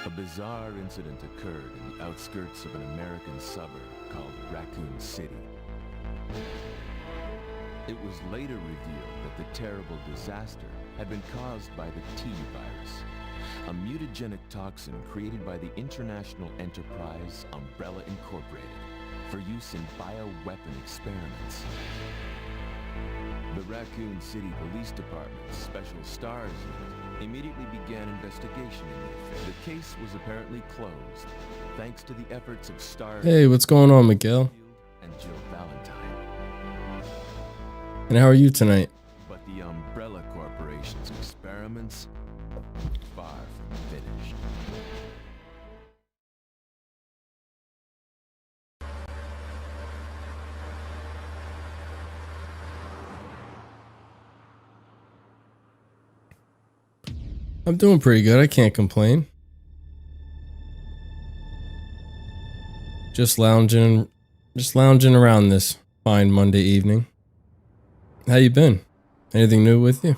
A bizarre incident occurred in the outskirts of an American suburb called Raccoon City. It was later revealed that the terrible disaster had been caused by the T virus, a mutagenic toxin created by the international enterprise Umbrella Incorporated for use in bioweapon experiments. The Raccoon City Police Department's Special Stars Unit immediately began investigation in the affair. The case was apparently closed, thanks to the efforts of Stars. Hey, what's going on, Miguel? And Jill Valentine. And how are you tonight? But the Umbrella Corporation's experiments far from finished. I'm doing pretty good. I can't complain. Just lounging around this fine Monday evening. How you been? Anything new with you?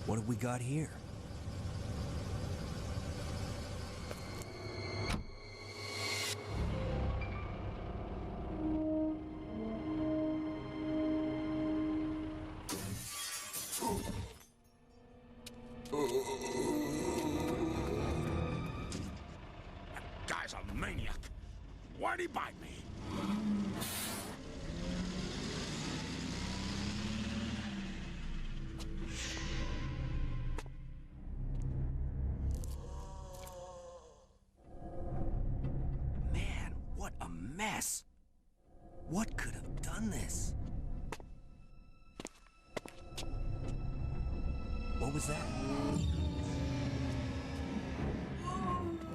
What have we got here? Guy's a maniac. Why'd he bite me? Man, what a mess. What could have done this? What was that?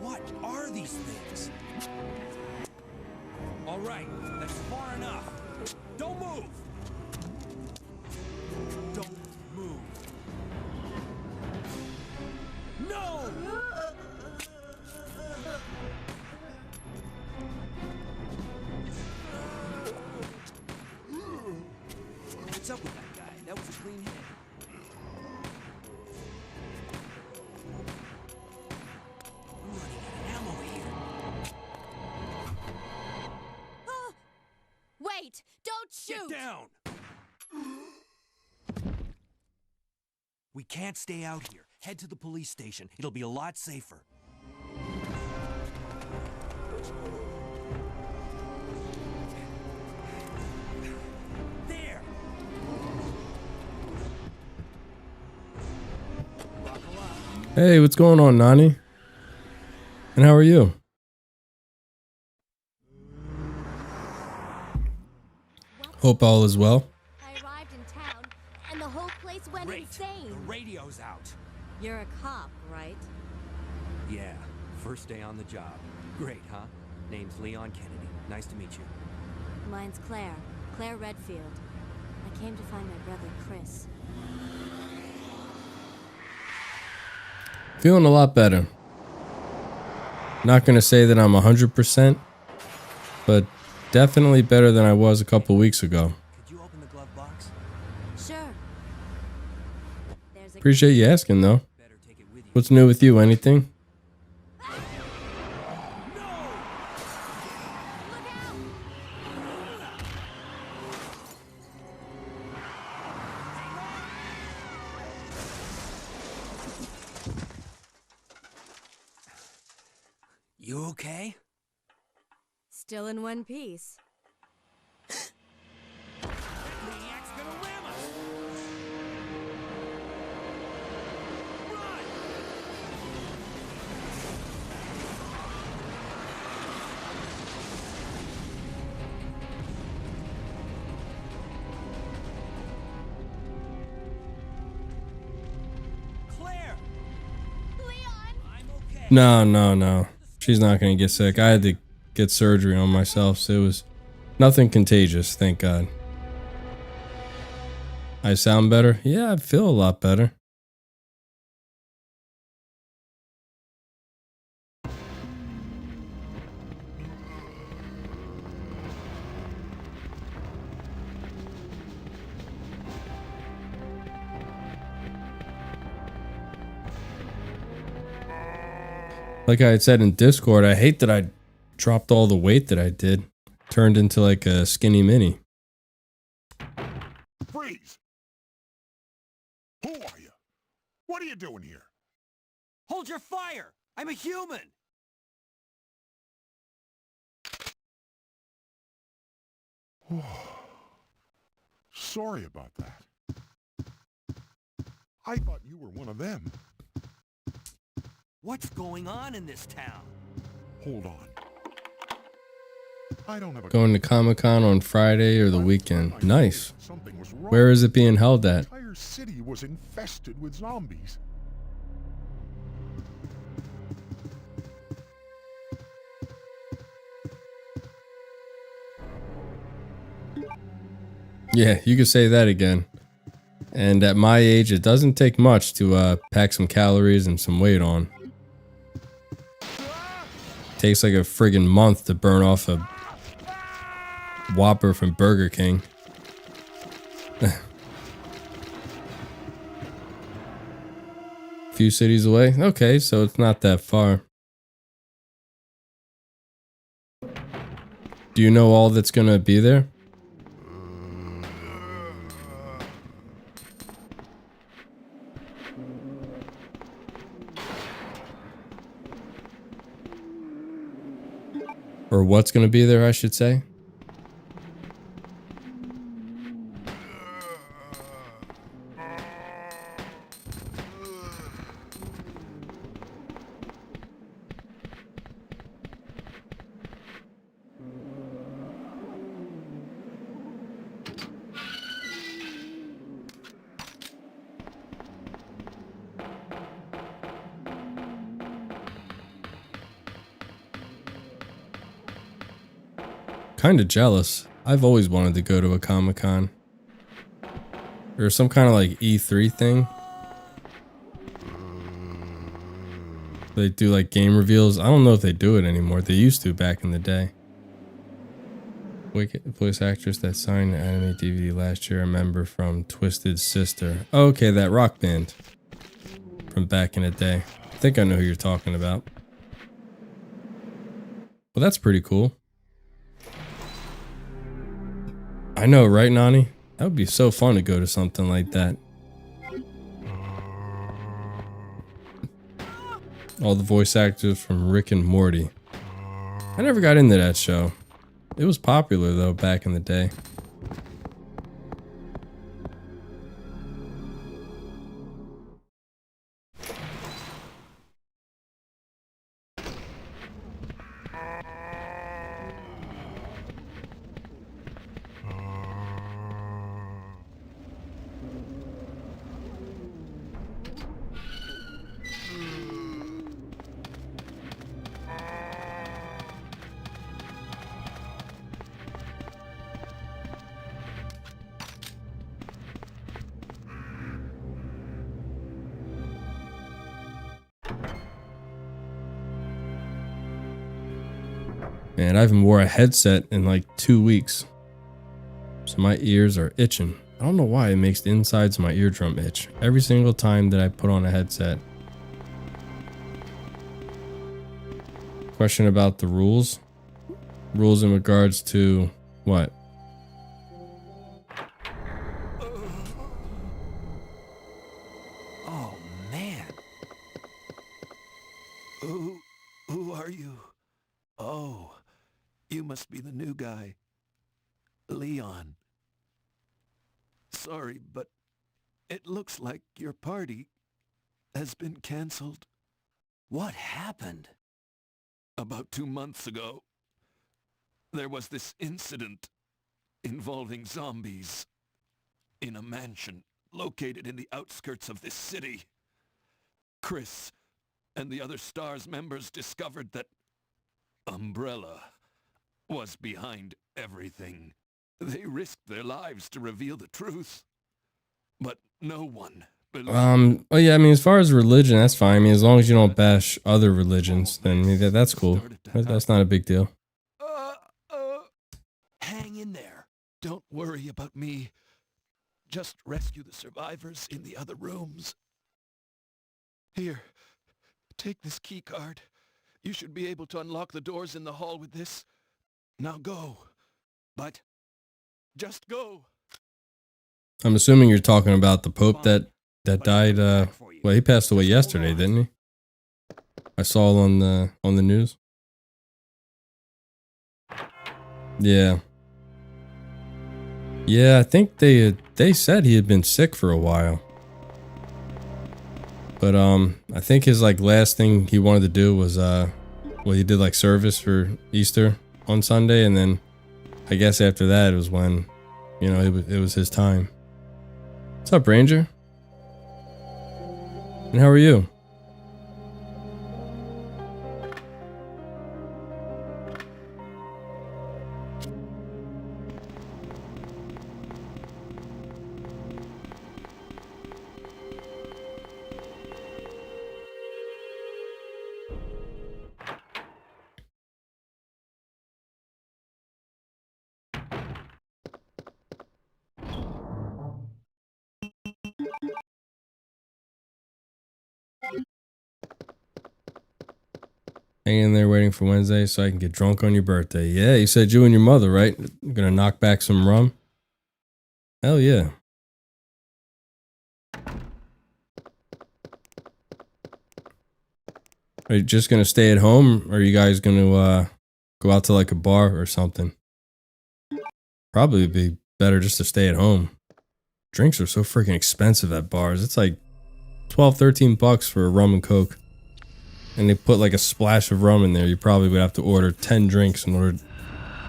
What are these things? All right, that's far enough. Don't move! Don't move. No! What's up with that guy? That was a clean hit. I'm running out of ammo here. Wait! Don't shoot! Get down! We can't stay out here. Head to the police station. It'll be a lot safer. There! Buckle up. Hey, what's going on, Nani? And how are you? Hope all is well. I arrived in town, and the whole place went Great. insane. The radio's out. You're a cop, right? Yeah, first day on the job. Great, huh? Name's Leon Kennedy. Nice to meet you. Mine's Claire. Claire Redfield. I came to find my brother, Chris. Feeling a lot better. Not gonna say that I'm 100%, but definitely better than I was a couple weeks ago. Could you open the glove box? Sure. There's a Appreciate you asking, though. Better take it with you. What's new with you? Anything? You okay? Still in one piece. Maniac's gonna ram us! Run! Claire! Leon! I'm okay. No. She's not gonna get sick. I had to get surgery on myself, so it was nothing contagious, thank God. I sound better? Yeah, I feel a lot better. Like I had said in Discord, I hate that I dropped all the weight that I did. Turned into like a skinny mini. Freeze! Who are you? What are you doing here? Hold your fire! I'm a human! Sorry about that. I thought you were one of them. What's going on in this town? Hold on. I don't have a... Going to Comic-Con on Friday or the weekend. Nice. Something was wrong. Where is it being held at? The entire city was infested with zombies. Yeah, you could say that again. And at my age, it doesn't take much to pack some calories and some weight on. Takes like a friggin' month to burn off a Whopper from Burger King. Few cities away. Okay, so it's not that far. Do you know all that's gonna be there? Or what's gonna be there, I should say. Kind of jealous. I've always wanted to go to a Comic-Con. Or some kind of like E3 thing. They do like game reveals. I don't know if they do it anymore. They used to back in the day. Voice actress that signed the anime DVD last year, a member from Twisted Sister. Oh, okay, that rock band. From back in the day. I think I know who you're talking about. Well, that's pretty cool. I know, right, Nani? That would be so fun to go to something like that. All the voice actors from Rick and Morty. I never got into that show. It was popular, though, back in the day. Man, I haven't wore a headset in like 2 weeks. So my ears are itching. I don't know why it makes the insides of my eardrum itch every single time that I put on a headset. Question about the rules. Rules in regards to what? Oh, man. Who are you? Oh, you must be the new guy. Leon. Sorry, but it looks like your party has been canceled. What happened? About 2 months ago, there was this incident involving zombies in a mansion located in the outskirts of this city. Chris and the other STARS members discovered that Umbrella was behind everything. They risked their lives to reveal the truth, but no one believed. Oh yeah, I mean, as far as religion, that's fine. I mean, as long as you don't bash other religions, then I mean, that's cool. That's not a big deal. Hang in there. Don't worry about me. Just rescue the survivors in the other rooms. Here, take this key card. You should be able to unlock the doors in the hall with this. Now go. But just go. I'm assuming you're talking about the Pope that died. Well, he passed away yesterday, didn't he? I saw it on the news. Yeah. Yeah, I think they said he had been sick for a while. But I think his like last thing he wanted to do was well, he did like service for Easter on Sunday, and then I guess after that it was when, you know, it was his time. What's up, Ranger? And how are you? Hanging there waiting for Wednesday so I can get drunk on your birthday. Yeah, you said you and your mother, right? You're gonna knock back some rum? Hell yeah. Are you just gonna stay at home, or are you guys gonna go out to like a bar or something? Probably be better just to stay at home. Drinks are so freaking expensive at bars. It's like 12, 13 bucks for a rum and coke. And they put like a splash of rum in there. You probably would have to order 10 drinks in order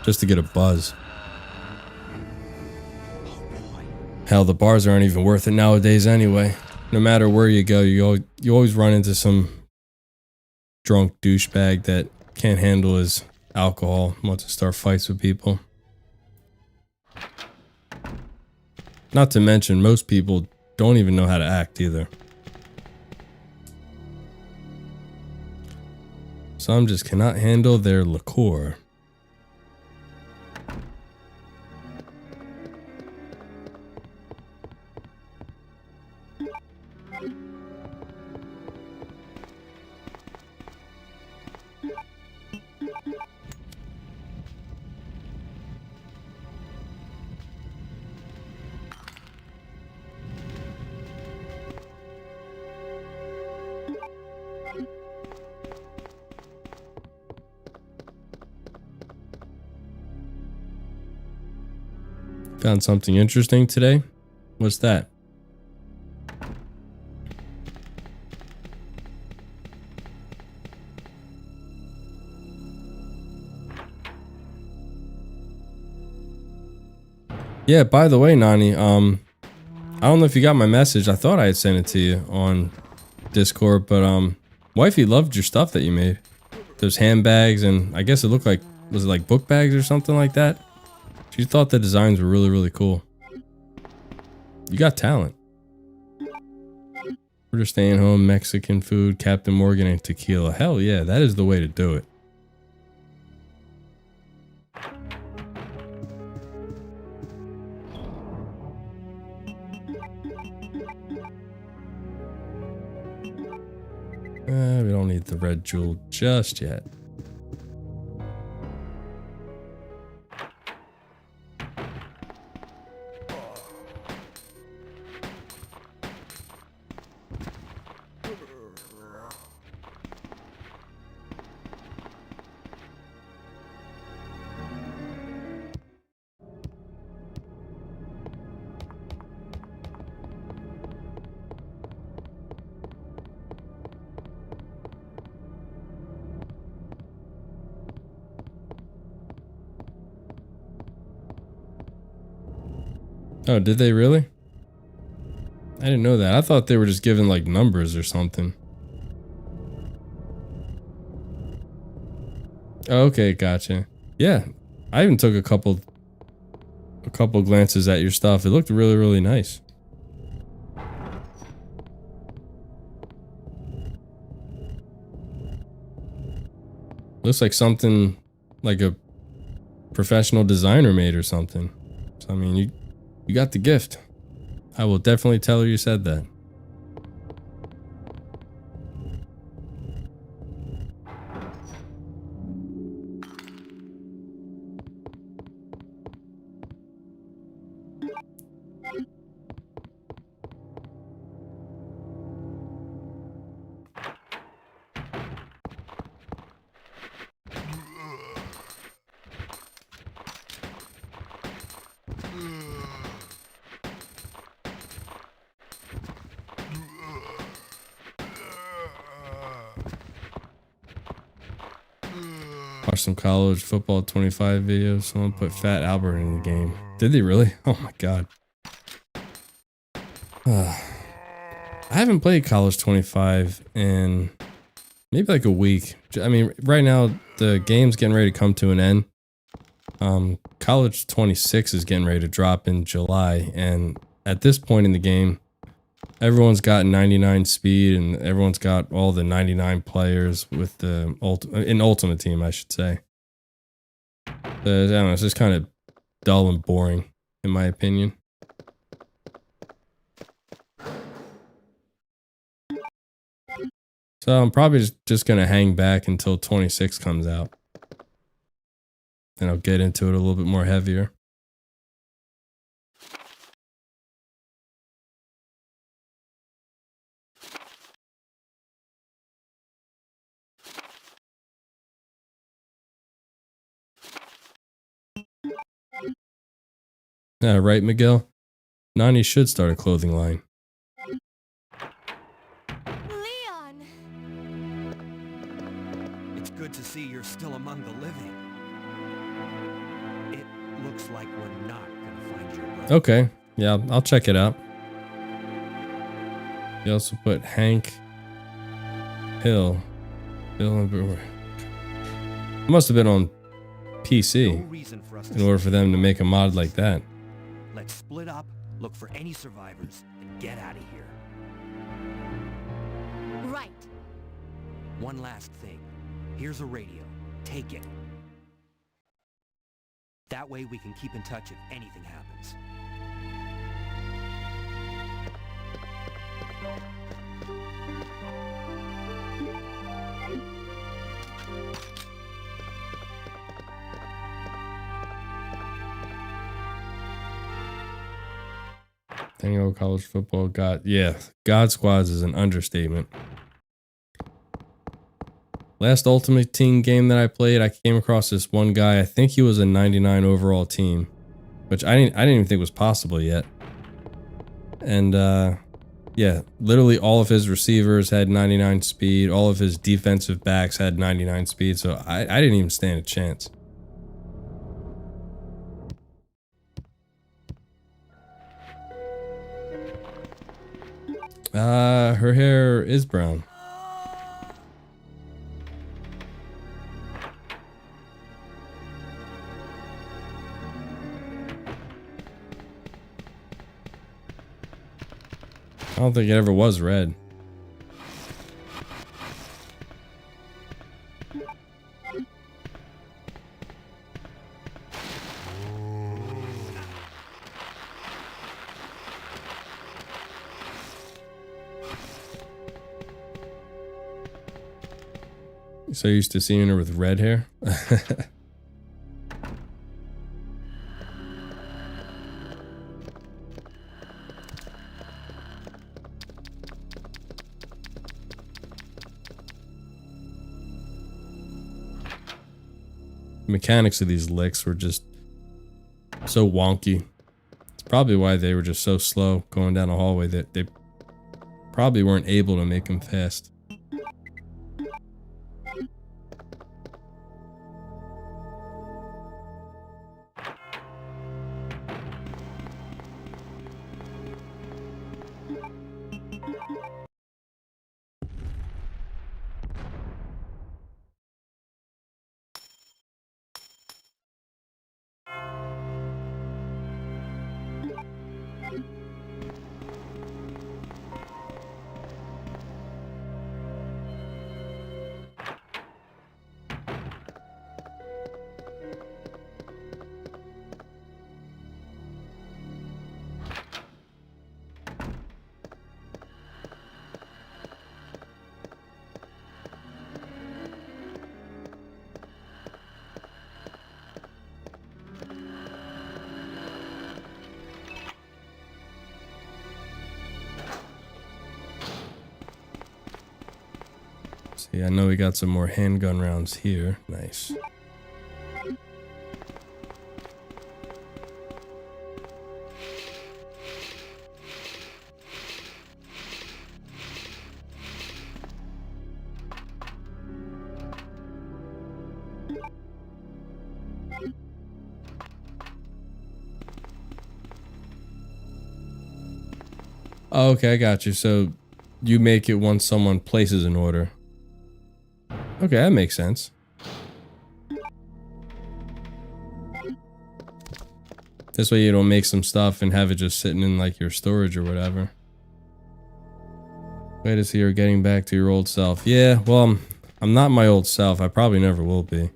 just to get a buzz. Hell, the bars aren't even worth it nowadays anyway. No matter where you go, you always run into some drunk douchebag that can't handle his alcohol, wants to start fights with people. Not to mention, most people don't even know how to act either. Some just cannot handle their liqueur. Found something interesting today? What's that? Yeah, by the way, Nani, I don't know if you got my message. I thought I had sent it to you on Discord, but wifey loved your stuff that you made. Those handbags, and I guess it looked like, was it like book bags or something like that? She thought the designs were really, really cool. You got talent. We're just staying home, Mexican food, Captain Morgan, and tequila. Hell yeah, that is the way to do it. We don't need the red jewel just yet. Oh, did they really? I didn't know that. I thought they were just giving like numbers or something. Oh, okay, gotcha. Yeah, I even took a couple glances at your stuff. It looked really, really nice. Looks like something like a professional designer made or something. So I mean, you got the gift. I will definitely tell her you said that. watch some college football 25 videos. Someone put Fat Albert in the game. Did they really? Oh my god. I haven't played college 25 in maybe like a week. I mean, right now the game's getting ready to come to an end. College 26 is getting ready to drop in July, and at this point in the game, everyone's got 99 speed, and everyone's got all the 99 players with the Ultimate Team, I should say. I don't know, it's just kind of dull and boring, in my opinion. So I'm probably just gonna hang back until 26 comes out. And I'll get into it a little bit more heavier. Yeah, right, Miguel? Nani should start a clothing line. Leon! It's good to see you're still among the living. It looks like we're not gonna find your brother. Okay, yeah, I'll check it out. You also put Hank Hill. It must have been on PC No reason for us to in order for them to make a mod like that. Let's split up, look for any survivors, and get out of here. Right. One last thing. Here's a radio. Take it. That way we can keep in touch if anything happens. Tango college football God Squads is an understatement. Last Ultimate Team game that I played, I came across this one guy. I think he was a 99 overall team, which I didn't even think was possible yet. And yeah, literally all of his receivers had 99 speed. All of his defensive backs had 99 speed. So I didn't even stand a chance. Her hair is brown. I don't think it ever was red. So used to seeing her with red hair? The mechanics of these licks were just so wonky. It's probably why they were just so slow going down a hallway that they probably weren't able to make them fast. See, I know we got some more handgun rounds here. Nice. Oh, okay, I got you. So you make it once someone places an order. Okay, that makes sense. This way you don't make some stuff and have it just sitting in like your storage or whatever. Wait to see you're getting back to your old self. Yeah, well, I'm not my old self. I probably never will be.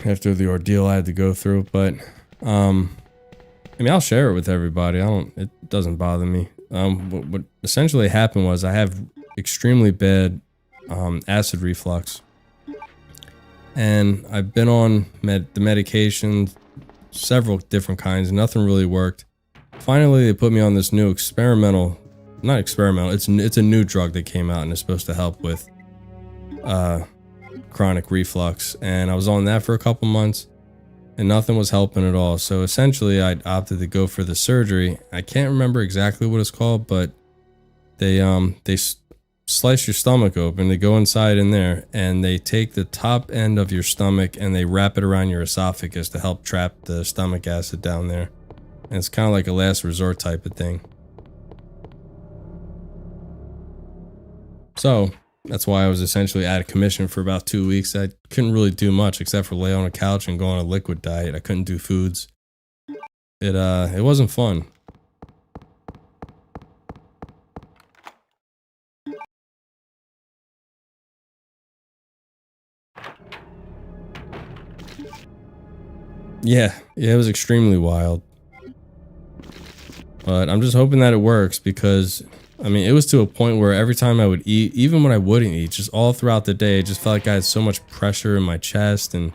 After the ordeal I had to go through, but I mean, I'll share it with everybody. It doesn't bother me. What essentially happened was I have extremely bad acid reflux. And I've been on the medication, several different kinds, nothing really worked. Finally, they put me on this new not experimental, it's a new drug that came out and is supposed to help with chronic reflux. And I was on that for a couple months and nothing was helping at all. So essentially I opted to go for the surgery. I can't remember exactly what it's called, but they slice your stomach open. They go inside in there and they take the top end of your stomach and they wrap it around your esophagus to help trap the stomach acid down there. And it's kind of like a last resort type of thing. So that's why I was essentially out of commission for about 2 weeks. I couldn't really do much except for lay on a couch and go on a liquid diet. I couldn't do foods. It wasn't fun. Yeah, it was extremely wild. But I'm just hoping that it works because, I mean, it was to a point where every time I would eat, even when I wouldn't eat, just all throughout the day, it just felt like I had so much pressure in my chest and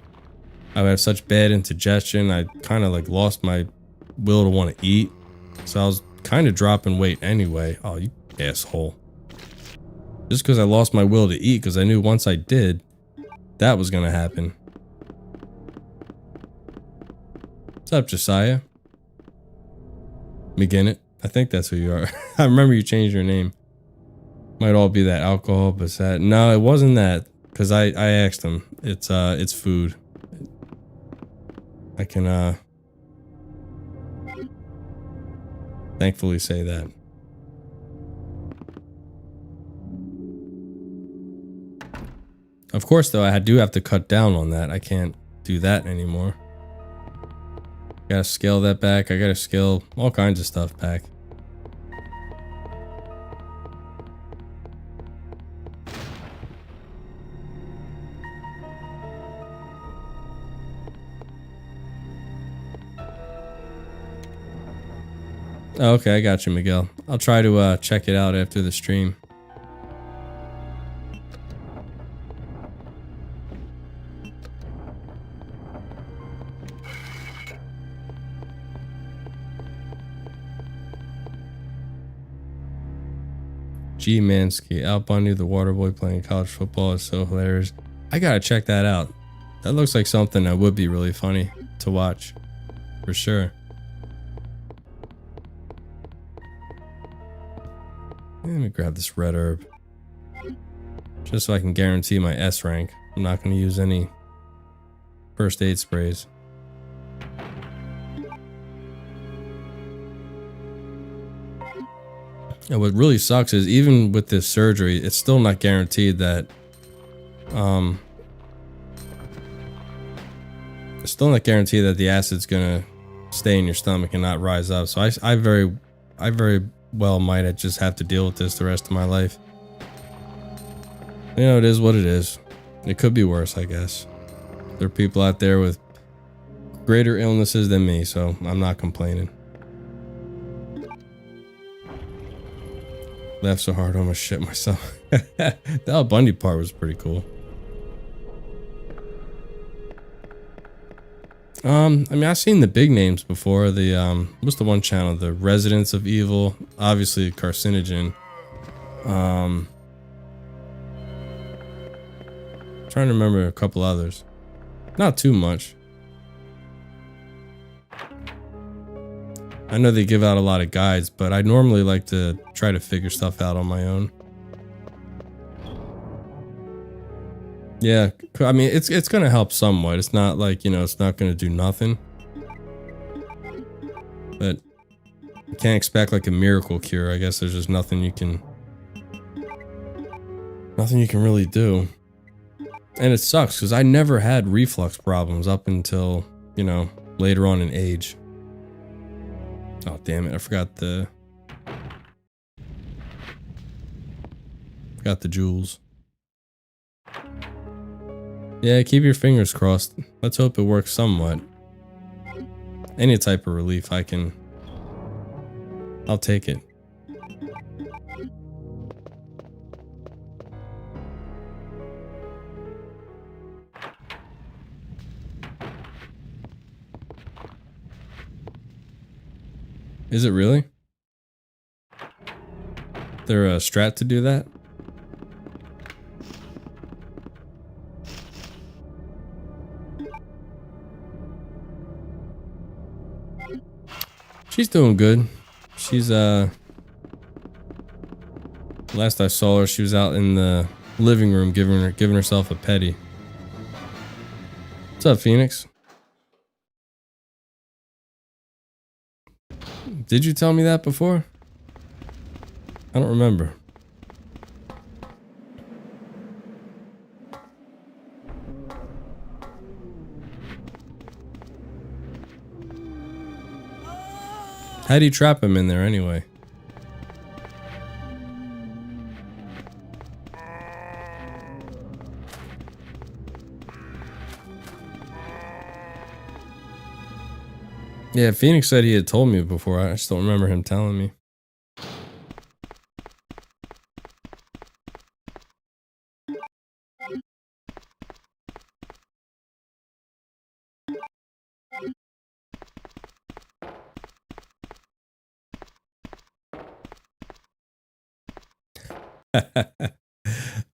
I would have such bad indigestion. I kind of like lost my will to want to eat. So I was kind of dropping weight anyway. Oh, you asshole. Just because I lost my will to eat because I knew once I did, that was going to happen. What's up, Josiah? McGinnis? I think that's who you are. I remember you changed your name. Might all be that alcohol, but that. No, it wasn't that. Because I asked him. It's food. I can thankfully say that. Of course, though, I do have to cut down on that. I can't do that anymore. Gotta scale that back. I gotta scale all kinds of stuff back. Oh, okay, I got you, Miguel. I'll try to check it out after the stream. G Mansky, Al Bundy, the water boy playing college football is so hilarious. I gotta check that out. That looks like something that would be really funny to watch. For sure. Let me grab this red herb. Just so I can guarantee my S rank. I'm not gonna use any first aid sprays. And what really sucks is even with this surgery, it's still not guaranteed that, it's still not guaranteed that the acid's gonna stay in your stomach and not rise up. So I very well might just have to deal with this the rest of my life. You know, it is what it is. It could be worse, I guess. There are people out there with greater illnesses than me, so I'm not complaining. Laughed so hard, I almost shit myself. The Al Bundy part was pretty cool. I mean, I've seen the big names before. The what's the one channel? The Residents of Evil, obviously Carcinogen. Trying to remember a couple others. Not too much. I know they give out a lot of guides, but I normally like to try to figure stuff out on my own. Yeah, I mean, it's gonna help somewhat. It's not like, you know, it's not gonna do nothing. But You can't expect like a miracle cure. I guess there's just nothing you can really do. And it sucks because I never had reflux problems up until, you know, later on in age. Oh, damn it. I forgot the jewels. Yeah, keep your fingers crossed. Let's hope it works somewhat. Any type of relief I'll take it. Is it really? There a strat to do that? She's doing good. She's last I saw her, she was out in the living room giving herself a petty. What's up, Phoenix? Did you tell me that before? I don't remember. How do you trap him in there anyway? Yeah, Phoenix said he had told me before. I just don't remember him telling me.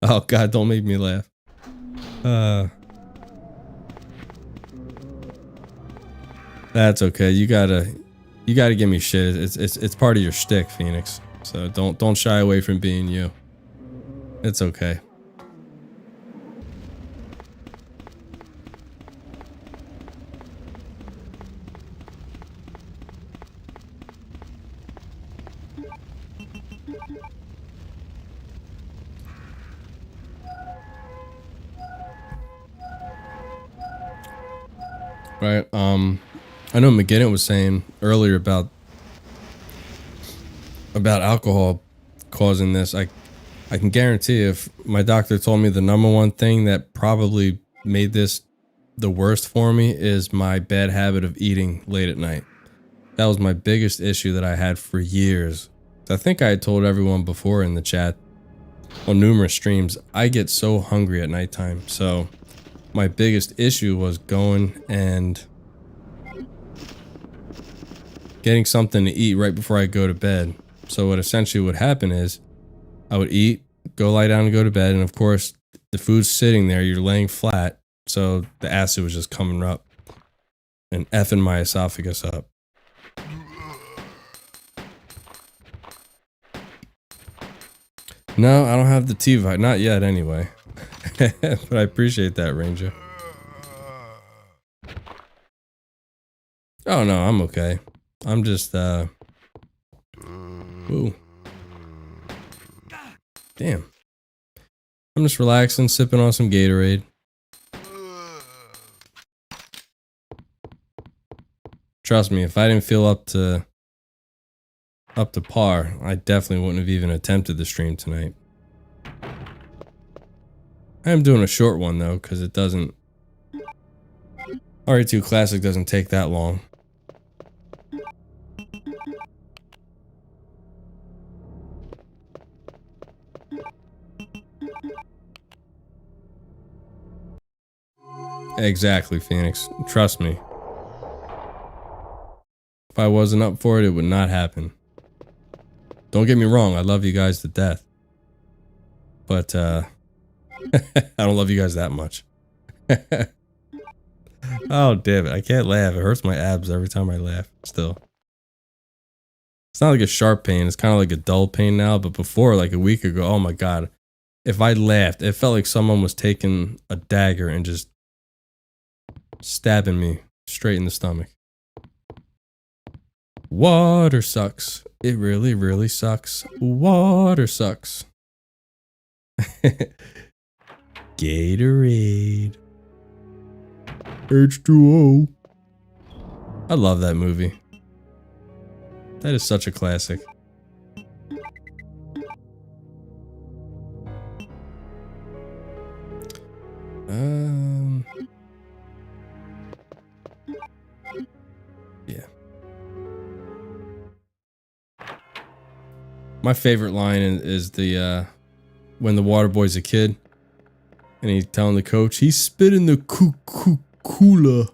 Oh God, don't make me laugh. That's okay. You gotta give me shit. It's part of your shtick, Phoenix. So don't shy away from being you. It's okay. Right. I know McGinnis was saying earlier about alcohol causing this. I can guarantee if my doctor told me the number one thing that probably made this the worst for me is my bad habit of eating late at night. That was my biggest issue that I had for years. I think I had told everyone before in the chat on numerous streams, I get so hungry at nighttime. So my biggest issue was going and getting something to eat right before I go to bed. So what essentially would happen is I would eat, go lie down and go to bed. And of course, the food's sitting there, you're laying flat. So the acid was just coming up and effing my esophagus up. No, I don't have the T-Vite. Not yet, anyway. But I appreciate that, Ranger. Oh, no, I'm okay. I'm just, Ooh. Damn. I'm just relaxing, sipping on some Gatorade. Trust me, if I didn't feel up to par, I definitely wouldn't have even attempted the stream tonight. I am doing a short one though, because it doesn't... RE2 Classic doesn't take that long. Exactly, Phoenix. Trust me. If I wasn't up for it, it would not happen. Don't get me wrong, I love you guys to death. But, I don't love you guys that much. Oh, damn it. I can't laugh. It hurts my abs every time I laugh, still. It's not like a sharp pain. It's kind of like a dull pain now. But before, like a week ago, oh my God. If I laughed, it felt like someone was taking a dagger and just stabbing me straight in the stomach. Water sucks. It really, really sucks. Water sucks. Gatorade. H2O. I love that movie. That is such a classic. Yeah. My favorite line is the when the water boy's a kid and he's telling the coach he's spitting the cooler.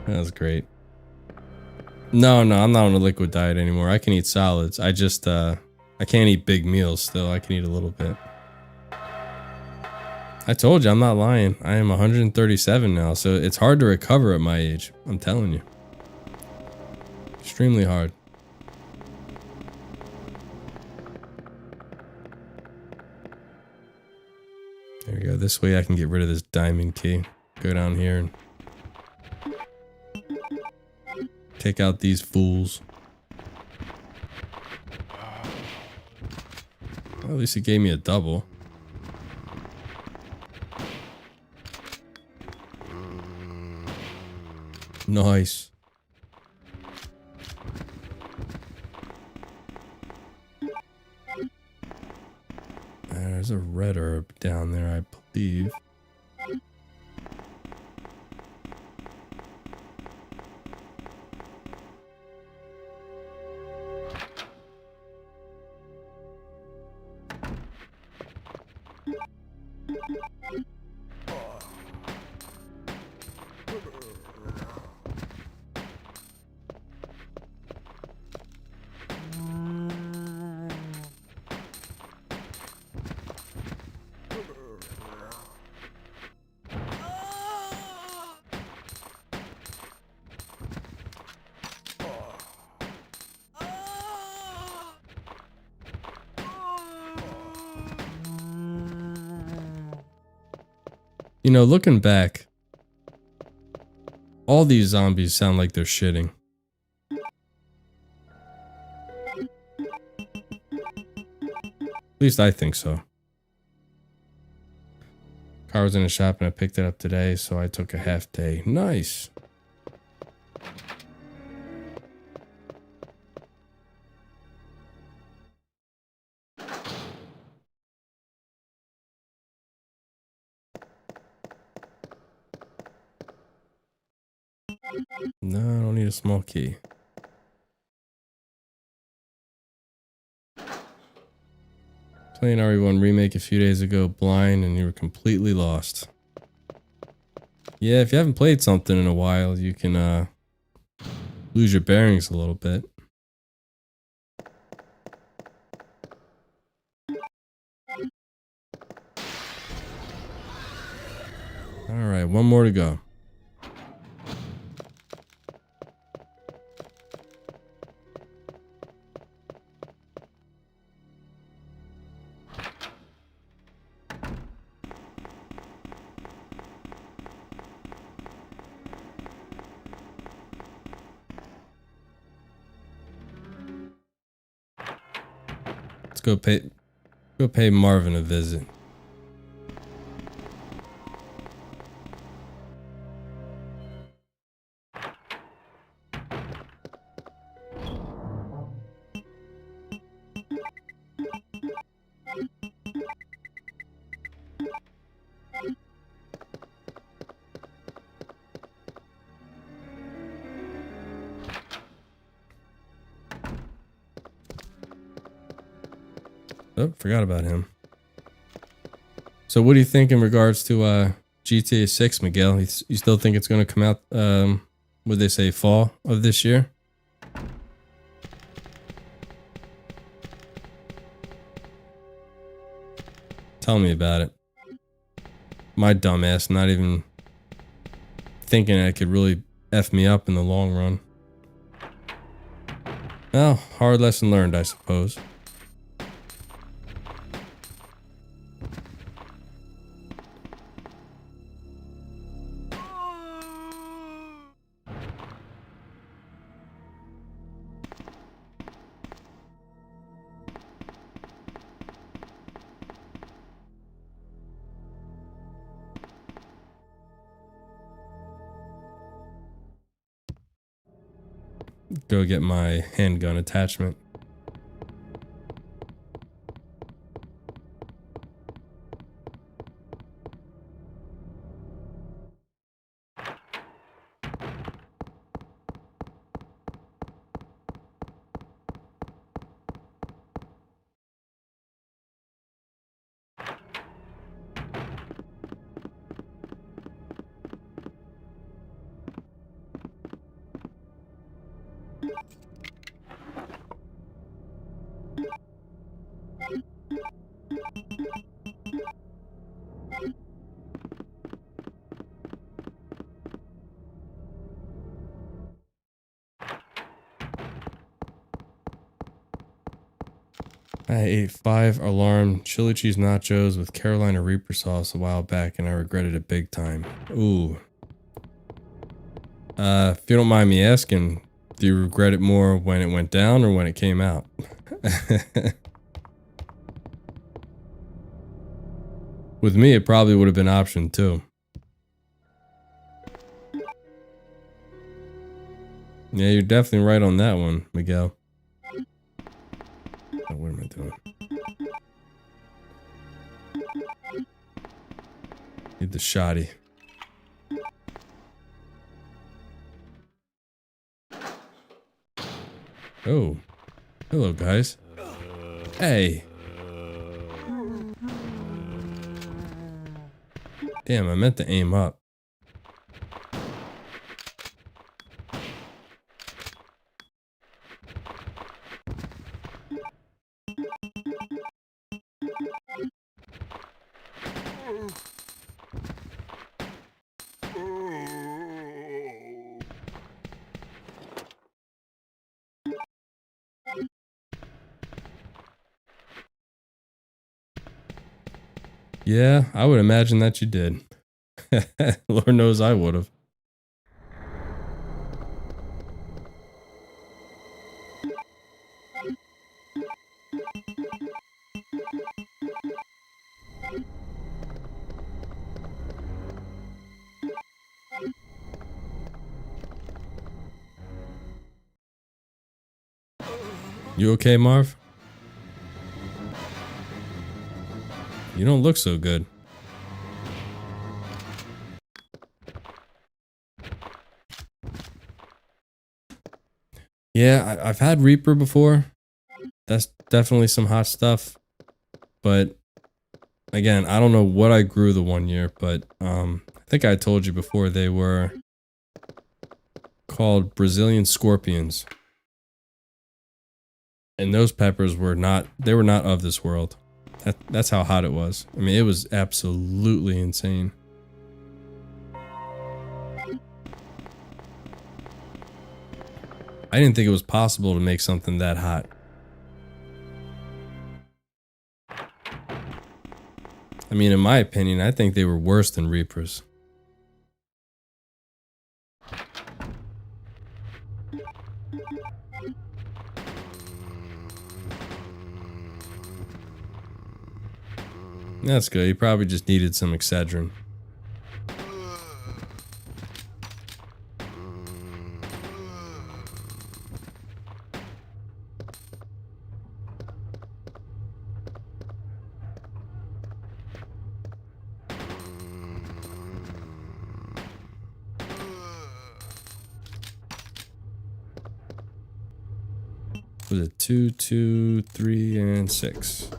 That was great. No, I'm not on a liquid diet anymore. I can eat solids. I just I can't eat big meals still. I can eat a little bit. I told you, I'm not lying. I am 137 now, so it's hard to recover at my age. I'm telling you. Extremely hard. There we go. This way I can get rid of this diamond key. Go down here and take out these fools. Well, at least it gave me a double. Nice. There's a red herb down there, I believe. You know, looking back, all these zombies sound like they're shitting. At least I think so. Car was in a shop and I picked it up today, so I took a half day. Nice. No, I don't need a small key. Playing RE1 Remake a few days ago, blind, and you were completely lost. Yeah, if you haven't played something in a while, you can lose your bearings a little bit. Alright, one more to go. Let's go pay Marvin a visit. Oh, forgot about him. So what do you think in regards to GTA 6, Miguel? You still think it's going to come out, would they say fall of this year? Tell me about it. My dumbass not even thinking it could really F me up in the long run. Well, hard lesson learned, I suppose. go get my handgun attachment. I ate 5 alarm chili cheese nachos with Carolina Reaper sauce a while back and I regretted it big time. Ooh. If you don't mind me asking, do you regret it more when it went down or when it came out? With me, it probably would have been option 2. Yeah, you're definitely right on that one, Miguel. Oh, what am I doing? Need the shoddy. Oh. Hello, guys. Hey. Damn, I meant to aim up. Yeah, I would imagine that you did. Lord knows I would have. You okay, Marv? You don't look so good. Yeah, I've had Reaper before. That's definitely some hot stuff. But again, I don't know what I grew the one year, but I think I told you before they were called Brazilian scorpions. And those peppers were not, they were not of this world. That's how hot it was. I mean, it was absolutely insane. I didn't think it was possible to make something that hot. I mean, in my opinion, I think they were worse than Reapers. That's good. You probably just needed some Excedrin. Was it 2, 2, 3, and 6?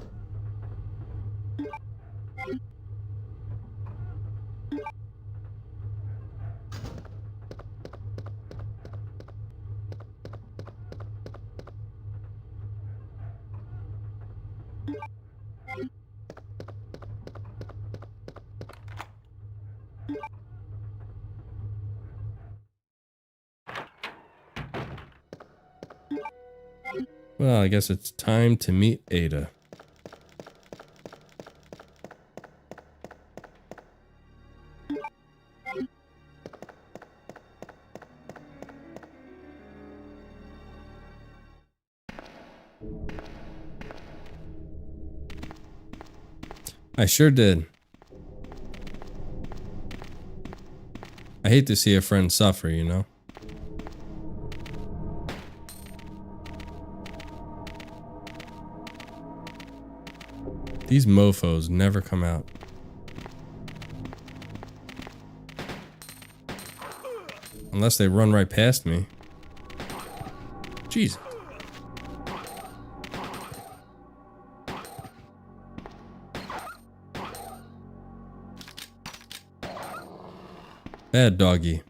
Well, I guess it's time to meet Ada. I sure did. I hate to see a friend suffer, you know? These mofos never come out. Unless they run right past me. Jeez. Bad doggy.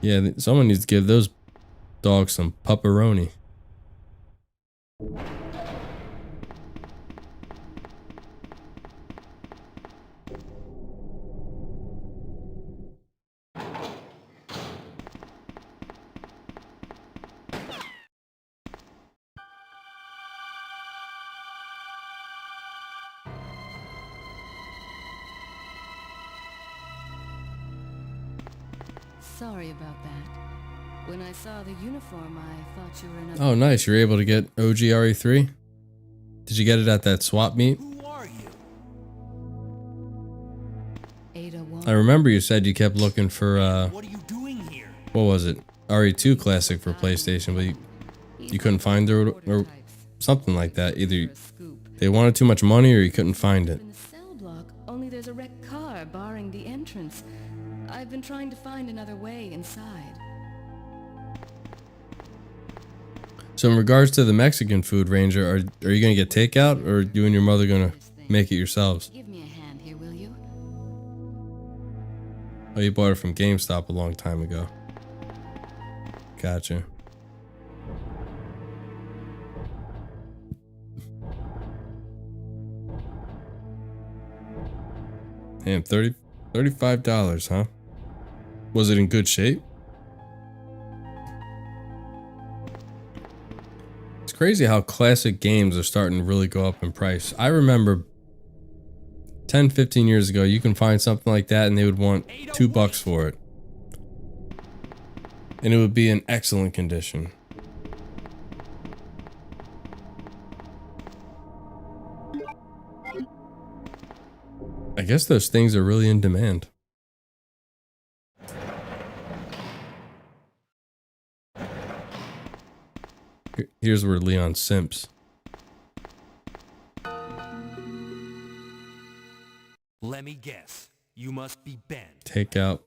Yeah, someone needs to give those dogs some pepperoni. Sorry about that. When I saw the uniform, I thought you were another... Oh, nice. You're able to get OG RE3? Did you get it at that swap meet? Who are you? Ada Wong. I remember you said you kept looking for, What are you doing here? what was it? RE2 Classic for PlayStation, but you couldn't find it or something like that. Either they wanted too much money or you couldn't find it. In the cell block, only there's a wrecked car barring the entrance. I've been trying to find another way inside. So in regards to the Mexican food, Ranger, are you going to get takeout or are you and your mother going to make it yourselves? Give me a hand here, will you? Oh, you bought it from GameStop a long time ago. Gotcha. Damn, $35, huh? Was it in good shape? It's crazy how classic games are starting to really go up in price. I remember 10, 15 years ago, you can find something like that and they would want $2 for it. And it would be in excellent condition. I guess those things are really in demand. Here's where Leon simps. Let me guess. You must be Ben. Takeout.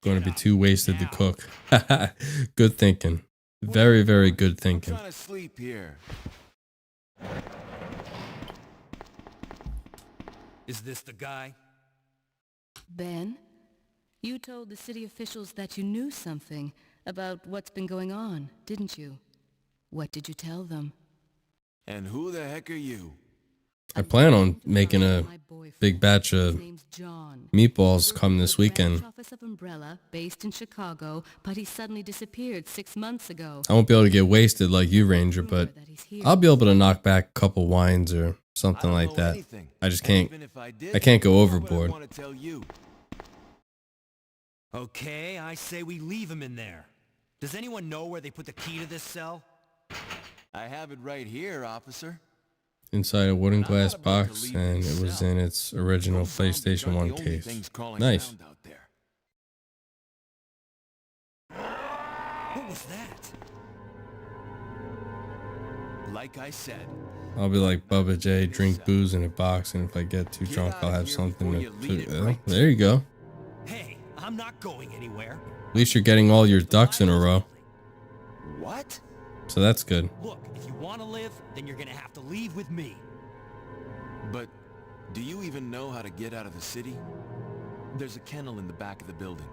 Going to be too wasted to cook. Good thinking. Very, very good thinking. I'm trying to sleep here. Is this the guy? Ben, you told the city officials that you knew something about what's been going on, didn't you? What did you tell them? And who the heck are you? I plan on making a big batch of meatballs come this weekend. Office of Umbrella, based in Chicago, but he suddenly disappeared 6 months ago. I won't be able to get wasted like you, Ranger, but I'll be able to knock back a couple wines or something like that. I just can't. I can't go overboard. Okay, I say we leave him in there. Does anyone know where they put the key to this cell? I have it right here, officer. Inside a wooden glass box, and it was in its original PlayStation 1 case. Nice. What was that? Like I said, I'll be like Bubba J, drink booze in a box, and if I get too drunk, I'll have something to... there you go. Hey, I'm not going anywhere. At least you're getting all your ducks in a row. what? So that's good. Look, if you want to live, then you're gonna have to leave with me. But do you even know how to get out of the city? There's a kennel in the back of the building.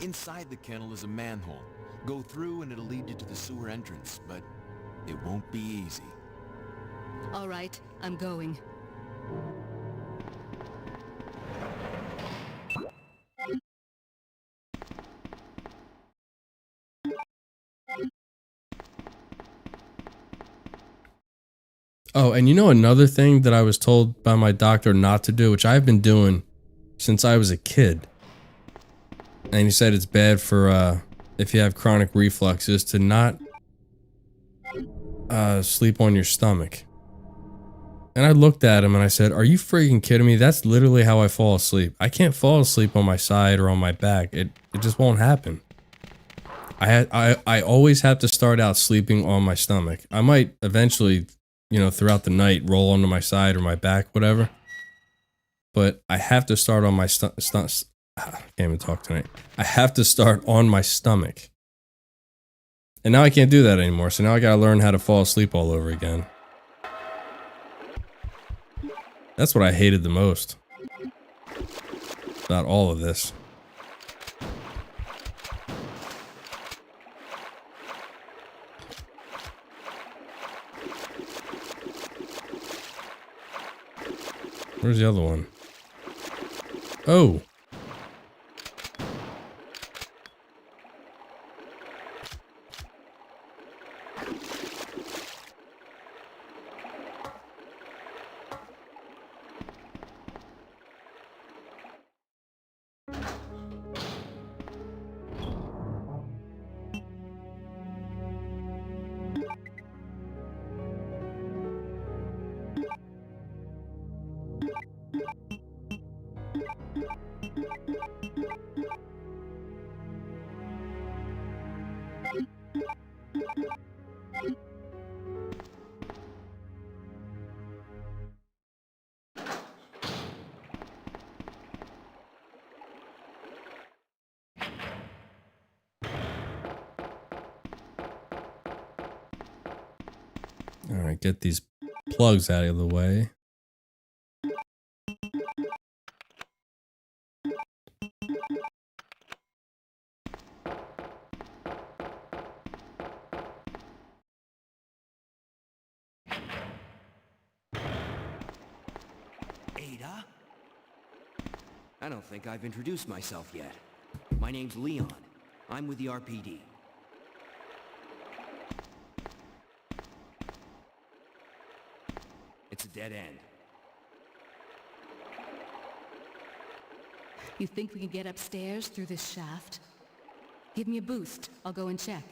Inside the kennel is a manhole. Go through and it'll lead you to the sewer entrance, but it won't be easy. All right, I'm going. Oh, and you know another thing that I was told by my doctor not to do, which I've been doing since I was a kid. And he said it's bad for if you have chronic reflux, is to not sleep on your stomach. And I looked at him and I said, "Are you freaking kidding me? That's literally how I fall asleep. I can't fall asleep on my side or on my back. It just won't happen. I always have to start out sleeping on my stomach. I might eventually, you know, throughout the night roll onto my side or my back, whatever. But I have to start on my I can't even talk tonight. I have to start on my stomach. And now I can't do that anymore. So now I gotta learn how to fall asleep all over again. That's what I hated the most about all of this. Where's the other one? Oh. Alright, get these plugs out of the way. Ada? I don't think I've introduced myself yet. My name's Leon. I'm with the RPD. It's a dead end. You think we can get upstairs through this shaft? Give me a boost. I'll go and check.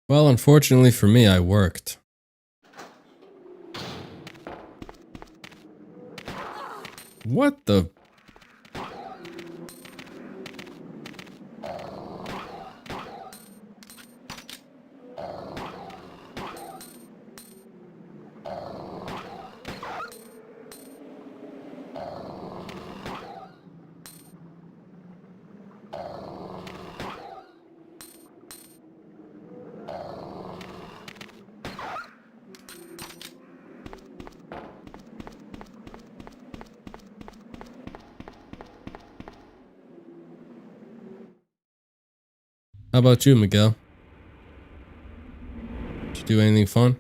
Well, unfortunately for me, I worked. What the? How about you, Miguel? Did you do anything fun?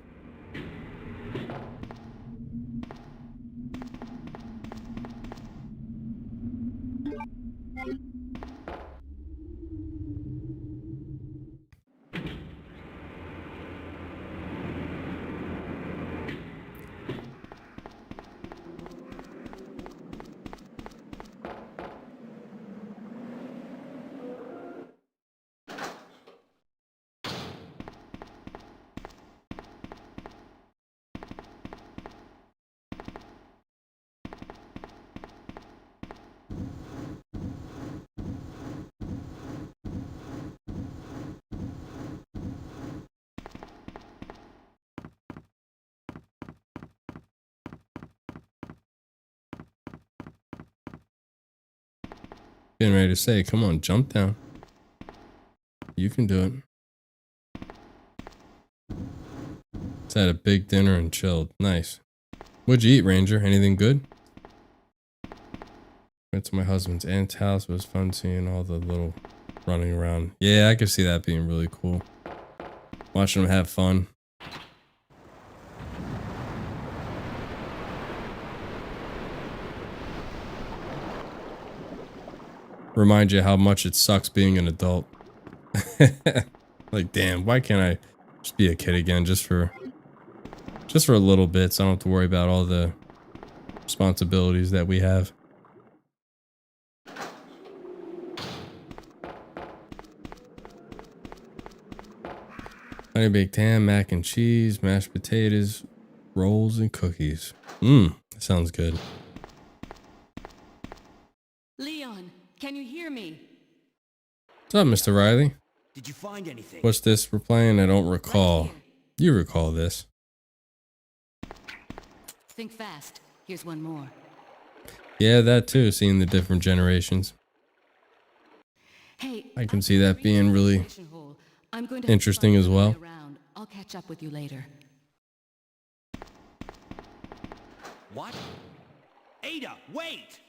Getting ready to say, come on, jump down. You can do it. Just had a big dinner and chilled. Nice. What'd you eat, Ranger? Anything good? Went to my husband's aunt's house. It was fun seeing all the little running around. Yeah, I could see that being really cool. Watching them have fun. Remind you how much it sucks being an adult. Like, damn, why can't I just be a kid again just for a little bit so I don't have to worry about all the responsibilities that we have. Honey baked ham, mac and cheese, mashed potatoes, rolls, and cookies. That sounds good. Leon, can you hear me? What's up, Mr. Riley? Did you find anything? What's this we're playing? I don't recall. Right here. You recall this. Think fast. Here's one more. Yeah, that too, seeing the different generations. Hey, I can see that being really I'm going to have interesting fun as well. around. I'll catch up with you later. What? Ada, wait!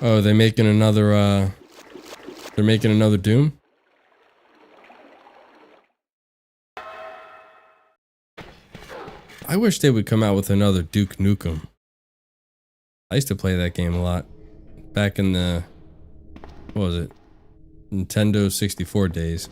Oh, they're making another Doom? I wish they would come out with another Duke Nukem. I used to play that game a lot. Back in the, what was it? Nintendo 64 days.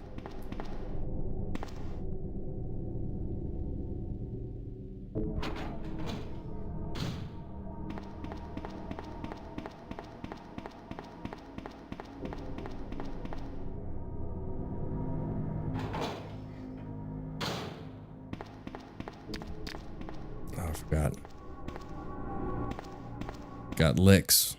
Oh, I forgot. Got licks.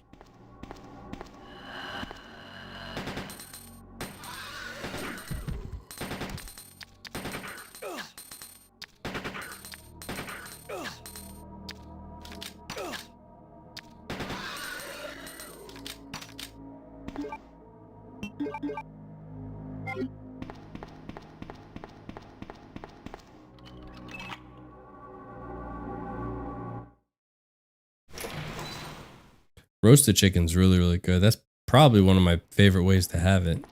Roasted chicken's really, really good. That's probably one of my favorite ways to have it.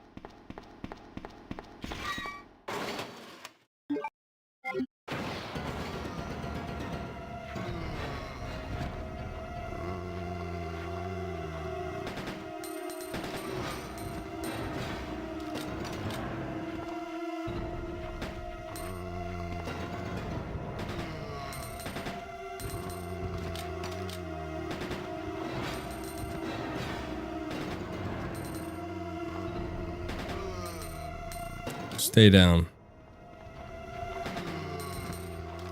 Stay down.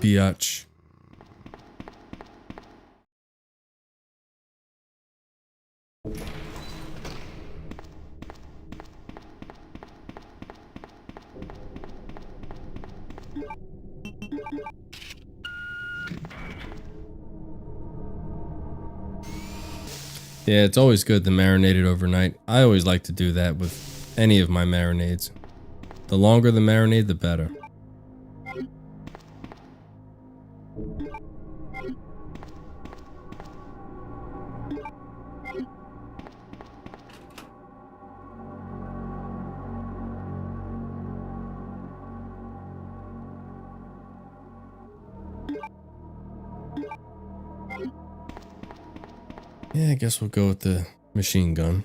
Biatch. Yeah, it's always good to marinate it overnight. I always like to do that with any of my marinades. The longer the marinade, the better. Yeah, I guess we'll go with the machine gun.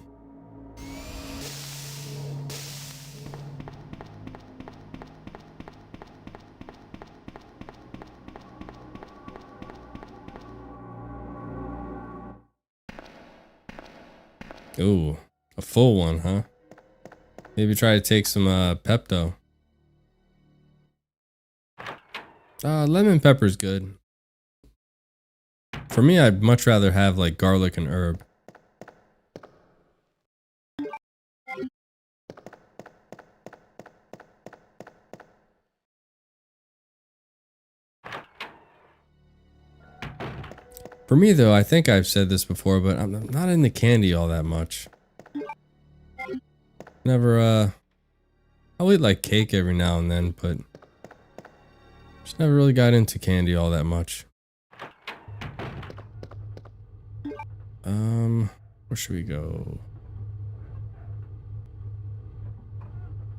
Ooh, a full one, huh? Maybe try to take some Pepto. Lemon pepper's good. For me, I'd much rather have like garlic and herb. For me, though, I think I've said this before, but I'm not into candy all that much. Never, I'll eat like cake every now and then, but just never really got into candy all that much. Where should we go?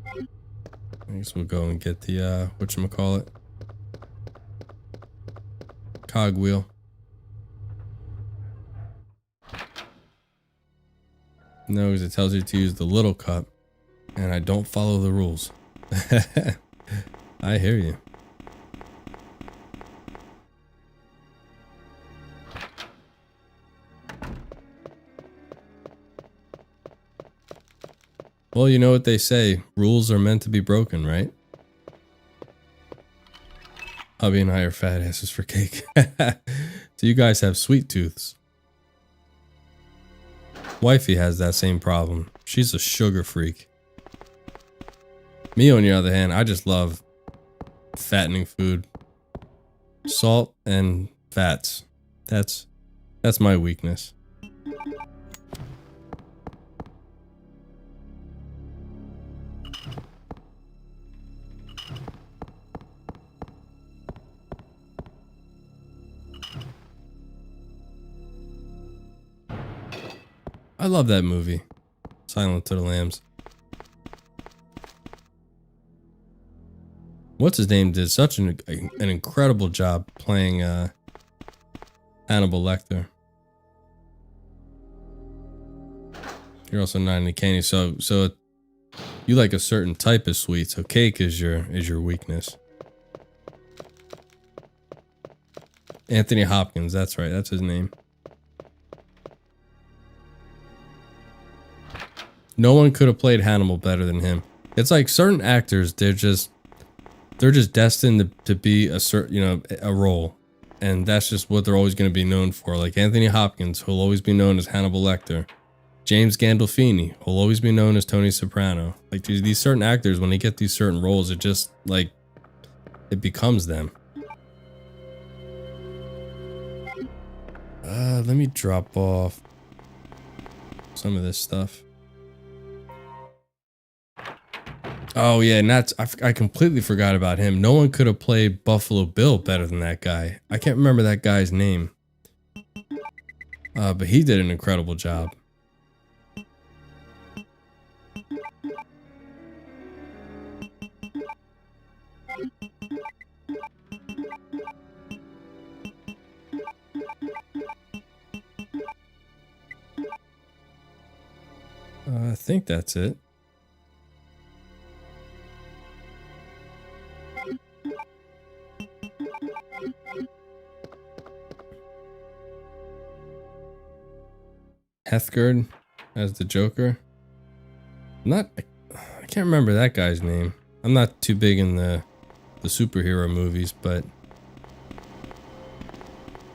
I guess we'll go and get the, whatchamacallit? Cogwheel. No, because it tells you to use the little cup, and I don't follow the rules. I hear you. Well, you know what they say, rules are meant to be broken, right? Hubby and I are fat asses for cake. So you guys have sweet tooths. Wifey has that same problem. She's a sugar freak. Me, on the other hand, I just love fattening food. Salt and fats. That's my weakness. I love that movie, Silence of the Lambs. What's his name did such an incredible job playing Hannibal Lecter. You're also not into candy, so you like a certain type of sweet. So cake is your weakness. Anthony Hopkins, that's right, that's his name. No one could have played Hannibal better than him. It's like certain actors, they're just destined to be a certain, a role, and that's just what they're always going to be known for. Like Anthony Hopkins, who'll always be known as Hannibal Lecter. James Gandolfini, who'll always be known as Tony Soprano. Like these certain actors, when they get these certain roles, it just like it becomes them. Let me drop off some of this stuff. Oh yeah, and I completely forgot about him. No one could have played Buffalo Bill better than that guy. I can't remember that guy's name. But he did an incredible job. I think that's it. Hethgerd as the Joker. I can't remember that guy's name. I'm not too big in the superhero movies, but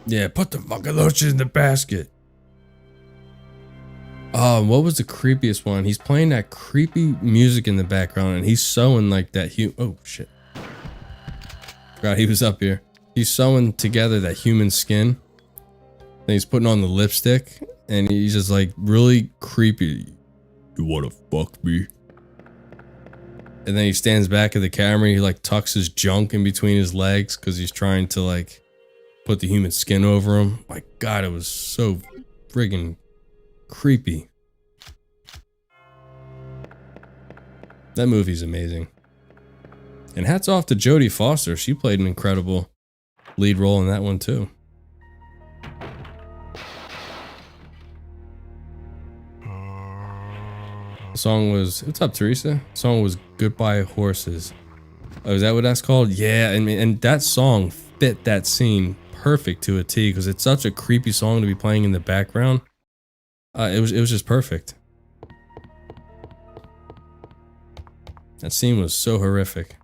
yeah, put the fucking lotion in the basket. What was the creepiest one? He's playing that creepy music in the background, and he's sewing like that. Oh shit! Forgot he was up here. He's sewing together that human skin. Then he's putting on the lipstick, and he's just like really creepy. You wanna fuck me? And then he stands back at the camera. He like tucks his junk in between his legs because he's trying to like put the human skin over him. My God, it was so friggin' creepy. That movie's amazing. And hats off to Jodie Foster. She played an incredible lead role in that one too. The song was, what's up, Teresa? The song was Goodbye Horses. Oh, is that what that's called? Yeah, I mean, and that song fit that scene perfect to a T because it's such a creepy song to be playing in the background. It was just perfect. That scene was so horrific.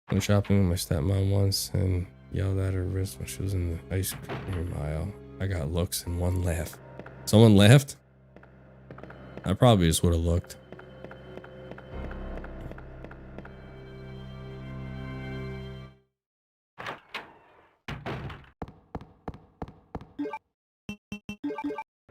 I went shopping with my stepmom once and yelled at her wrist when she was in the ice cream aisle. I got looks and one laugh. Someone laughed? I probably just would have looked.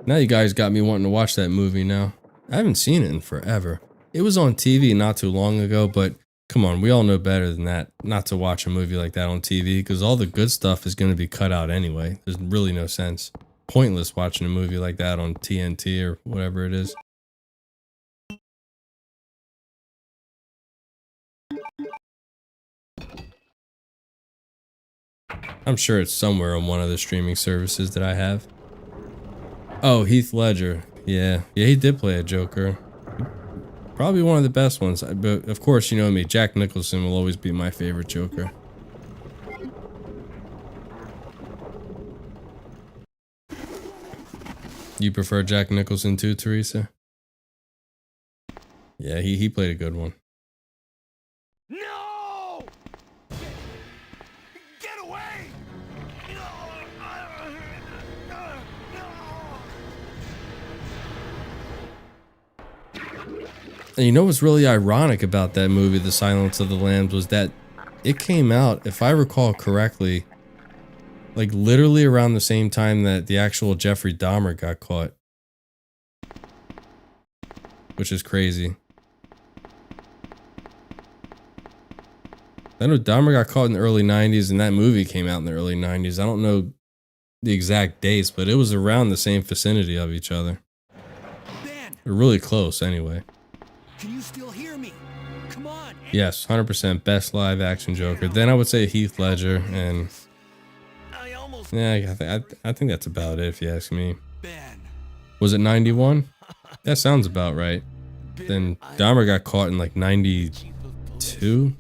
Now you guys got me wanting to watch that movie now. I haven't seen it in forever. It was on TV not too long ago, but come on, we all know better than that, not to watch a movie like that on TV, because all the good stuff is going to be cut out anyway. There's really no sense. Pointless watching a movie like that on TNT or whatever it is. I'm sure it's somewhere on one of the streaming services that I have. Oh, Heath Ledger. Yeah, he did play a Joker. Probably one of the best ones. But of course, you know me, Jack Nicholson will always be my favorite Joker. You prefer Jack Nicholson too, Teresa? Yeah, he played a good one. No! Get away! And you know what's really ironic about that movie, The Silence of the Lambs, was that it came out, if I recall correctly, like literally around the same time that the actual Jeffrey Dahmer got caught. Which is crazy. I know Dahmer got caught in the early 90s and that movie came out in the early 90s. I don't know the exact dates, but it was around the same vicinity of each other. Ben, They're really close anyway. can you still hear me? Come on. Yes, 100% best live action Joker. Then I would say Heath Ledger, and I almost... yeah, I think that's about it if you ask me. Ben. Was it 91? That sounds about right. Then Dahmer got caught in like 92,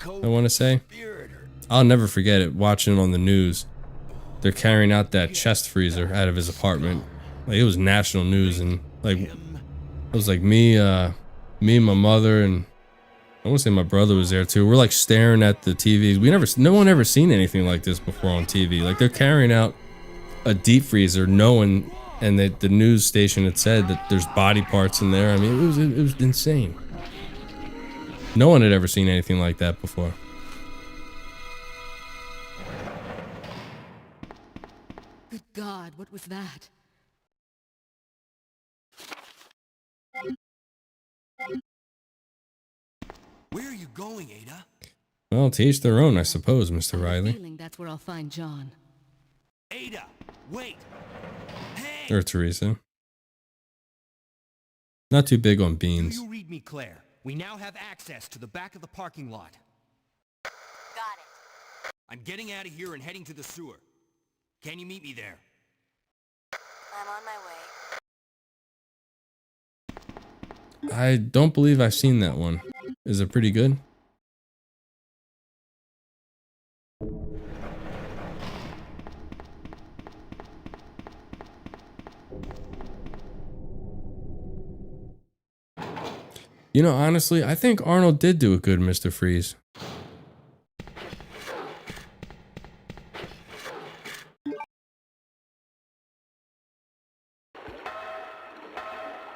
I want to say. I'll never forget it, watching it on the news. They're carrying out that chest freezer out of his apartment. Like, it was national news, and like it was like me and my mother, and I want to say my brother was there too. We're like staring at the TVs. No one ever seen anything like this before on TV. Like, they're carrying out a deep freezer, knowing, and the news station had said that there's body parts in there. I mean, it was insane. No one had ever seen anything like that before. Good God, what was that? Where are you going, Ada? Well, to each their own, I suppose, Mr. I have a Riley. feeling that's where I'll find John. Ada, wait. Hey! Or Teresa. Not too big on Do beans. you read me, Claire? We now have access to the back of the parking lot. Got it. I'm getting out of here and heading to the sewer. Can you meet me there? I'm on my way. I don't believe I've seen that one. Is it pretty good? You know, honestly, I think Arnold did do a good Mr. Freeze.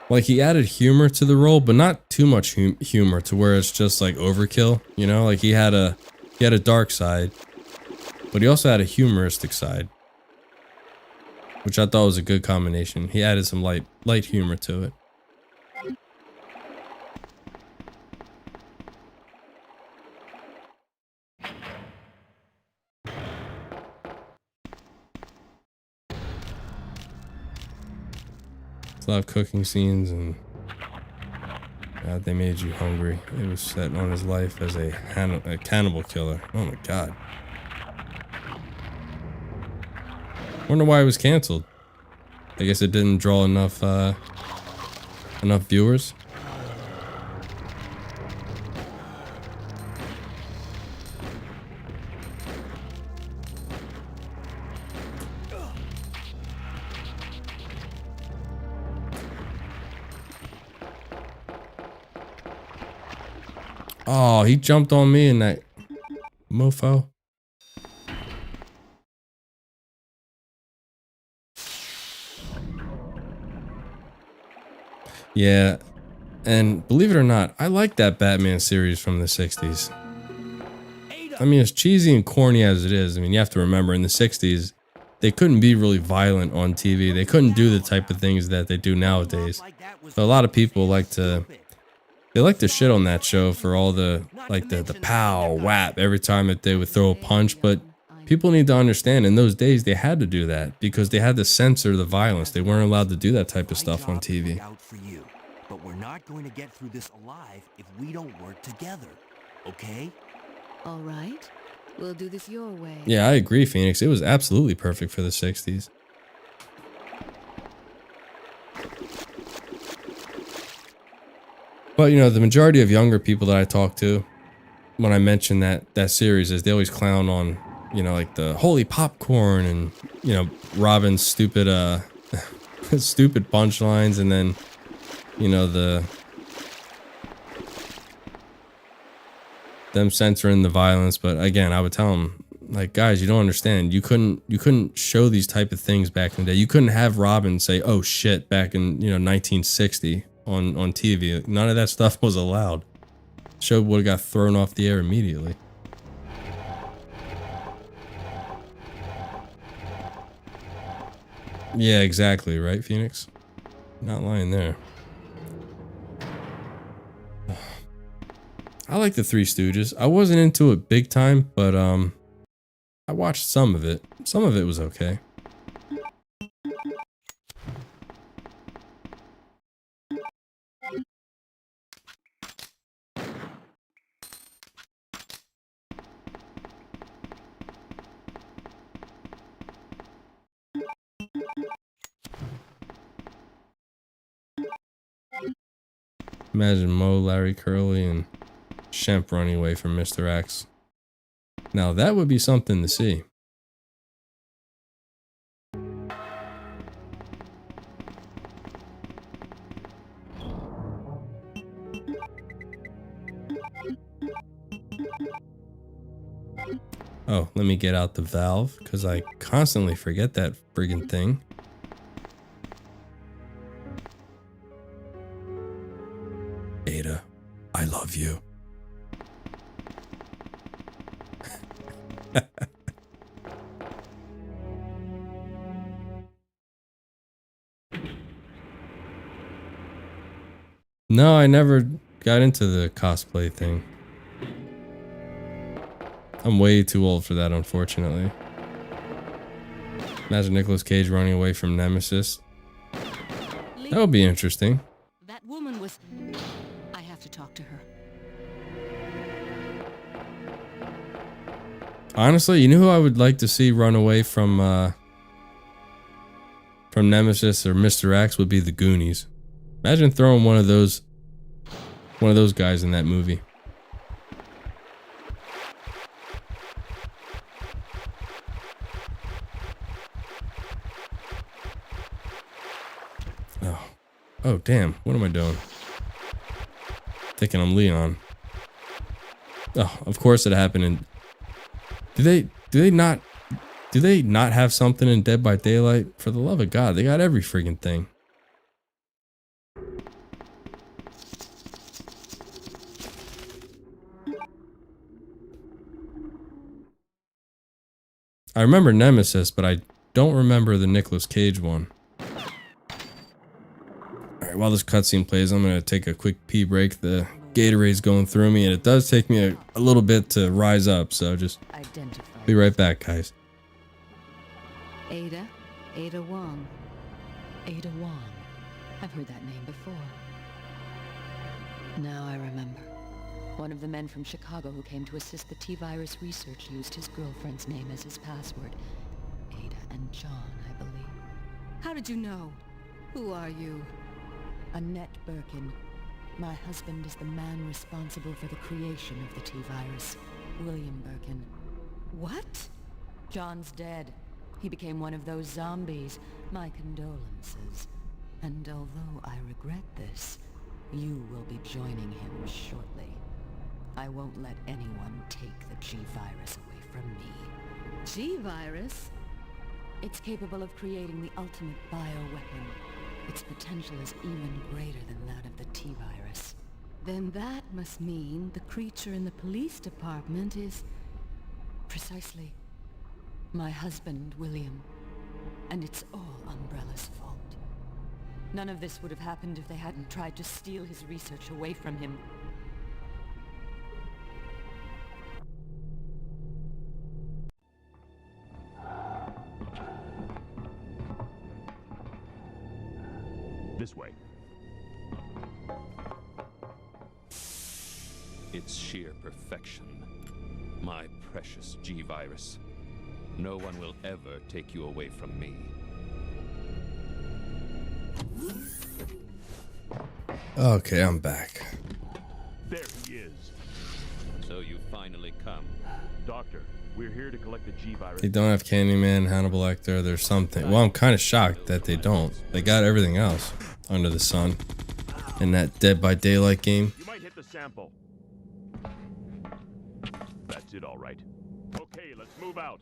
Like, he added humor to the role, but not too much humor to where it's just like overkill, you know? Like, he had a dark side, but he also had a humoristic side, which I thought was a good combination. He added some light humor to it. A lot of cooking scenes, and God, they made you hungry. It was set on his life as a cannibal killer. Oh my God. Wonder why it was canceled. I guess it didn't draw enough viewers. Oh, he jumped on me in that mofo. Yeah, and believe it or not, I like that Batman series from the 60s. I mean, as cheesy and corny as it is, I mean, you have to remember, in the 60s, they couldn't be really violent on TV. They couldn't do the type of things that they do nowadays. So a lot of people like to shit on that show for all the pow whap every time that they would throw a punch, but people need to understand in those days they had to do that because they had to censor the violence. They weren't allowed to do that type of stuff on TV. But we're not going to get through this alive if we don't work together. Okay? All right. We'll do this your way. Yeah, I agree, Phoenix. It was absolutely perfect for the 60s. But, you know, the majority of younger people that I talk to, when I mention that series, is they always clown on, you know, like the holy popcorn and, you know, Robin's stupid, stupid punchlines, and then, you know, them censoring the violence. But again, I would tell them, like, guys, you don't understand. You couldn't show these type of things back in the day. You couldn't have Robin say, "Oh shit," back in, you know, 1960 on TV. None of that stuff was allowed. The show would have got thrown off the air immediately. Yeah, exactly, right, Phoenix? Not lying there. I like the Three Stooges. I wasn't into it big time, but I watched some of it. Some of it was okay. Imagine Moe, Larry, Curly, and Shemp running away from Mr. X. Now that would be something to see. Oh, let me get out the valve, because I constantly forget that friggin' thing. Ada, I love you. No, I never got into the cosplay thing. I'm way too old for that, unfortunately. Imagine Nicolas Cage running away from Nemesis. That would be interesting. That woman was... I have to talk to her. Honestly, you know who I would like to see run away from Nemesis or Mr. X would be the Goonies. Imagine throwing one of those guys in that movie. Oh damn, what am I doing? Thinking I'm Leon. Oh, of course it happened in... Do they not have something in Dead by Daylight? For the love of God, they got every friggin' thing. I remember Nemesis, but I don't remember the Nicolas Cage one. Alright, while this cutscene plays, I'm gonna take a quick pee break. The Gatorade's going through me, and it does take me a little bit to rise up, so just be right back, guys. Ada Wong. Ada Wong. I've heard that name before. Now I remember. One of the men from Chicago who came to assist the T-virus research used his girlfriend's name as his password. Ada and John, I believe. How did you know? Who are you? Annette Birkin. My husband is the man responsible for the creation of the T-virus. William Birkin. What? John's dead. He became one of those zombies. My condolences. And although I regret this, you will be joining him shortly. I won't let anyone take the G-virus away from me. G-virus? It's capable of creating the ultimate bioweapon. Its potential is even greater than that of the T-virus. Then that must mean the creature in the police department is... Precisely. My husband, William. And it's all Umbrella's fault. None of this would have happened if they hadn't tried to steal his research away from him. This way. It's sheer perfection. My precious G-Virus. No one will ever take you away from me. Okay, I'm back. There he is. So you finally come. Doctor, we're here to collect the G-Virus. They don't have Candyman, Hannibal Lecter, there's something. Well, I'm kind of shocked that they don't. They got everything else under the sun in that Dead by Daylight game. You might hit the sample. That's it, all right. Okay, let's move out.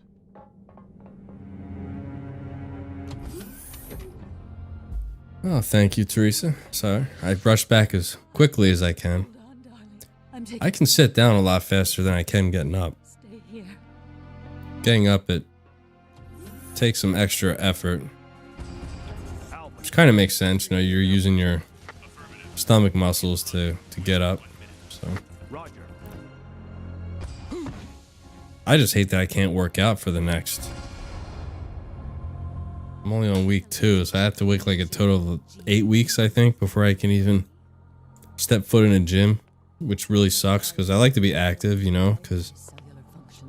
Oh, thank you, Teresa. Sorry, I brushed back as quickly as I can. Hold on, darling. I'm taking... I can sit down a lot faster than I can getting up. Stay here. Getting up, it takes some extra effort. Which kind of makes sense, you know, you're using your stomach muscles to get up. So Roger. I just hate that I can't work out for the next. I'm only on week 2, so I have to wait like a total of 8 weeks, I think, before I can even step foot in a gym, which really sucks because I like to be active, you know, because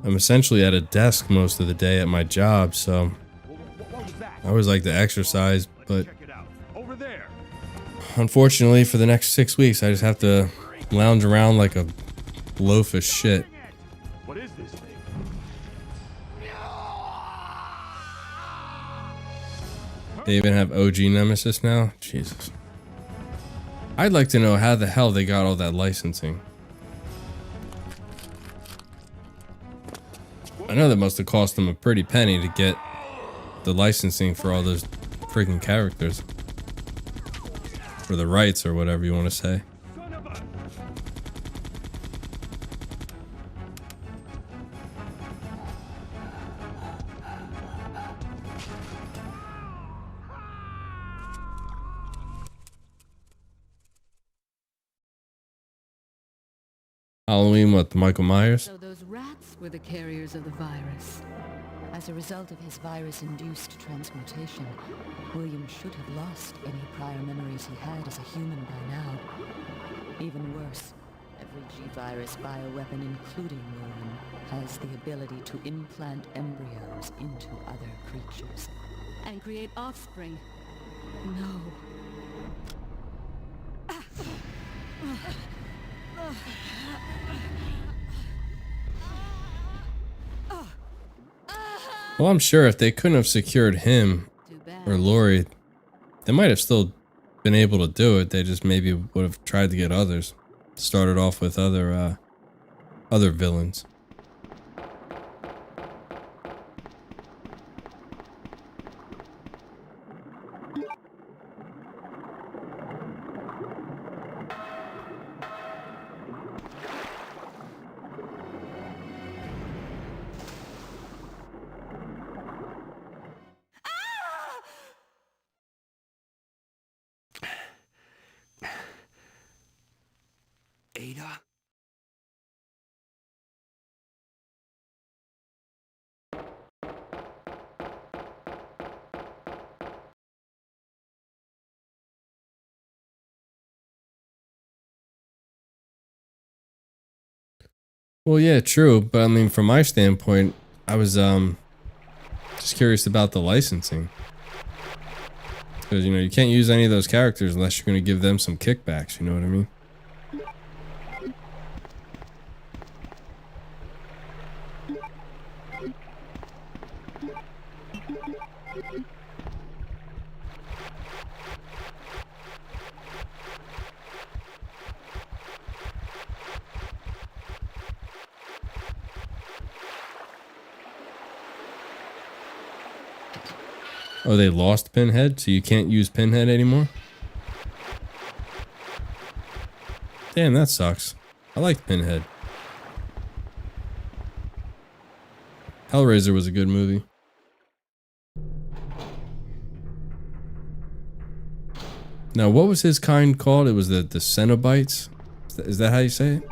I'm essentially at a desk most of the day at my job, so What was that? I always like to exercise, but Check it out. Over there. unfortunately for the next 6 weeks, I just have to lounge around like a loaf of shit. What is this thing? They even have OG Nemesis now? Jesus. I'd like to know how the hell they got all that licensing. I know that must have cost them a pretty penny to get the licensing for all those freaking characters. For the rights or whatever you want to say. Son of a... Halloween with Michael Myers? So those rats were the carriers of the virus. As a result of his virus-induced transmutation, William should have lost any prior memories he had as a human by now. Even worse, every G-virus bioweapon, including William, has the ability to implant embryos into other creatures. And create offspring. No. Well, I'm sure if they couldn't have secured him Too bad. or Lori, they might have still been able to do it. They just maybe would have tried to get others. Started off with other villains. Ada? Well, yeah, true. But I mean, from my standpoint, I was just curious about the licensing. Because, you know, you can't use any of those characters unless you're going to give them some kickbacks. You know what I mean? Oh, they lost Pinhead, so you can't use Pinhead anymore? Damn, that sucks. I liked Pinhead. Hellraiser was a good movie. Now, what was his kind called? It was the Cenobites? Is that how you say it?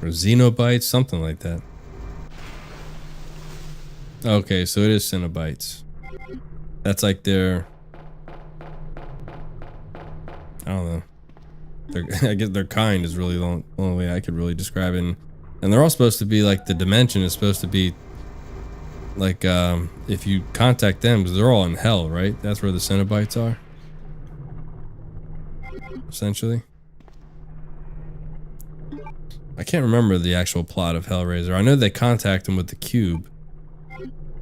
Or Xenobites? Something like that. Okay, so it is Cenobites. That's like their... I don't know. I guess their kind is really the only way I could really describe it. And they're all supposed to be like, the dimension is supposed to be like, if you contact them, because they're all in hell, right? That's where the Cenobites are. Essentially. I can't remember the actual plot of Hellraiser. I know they contact him with the cube.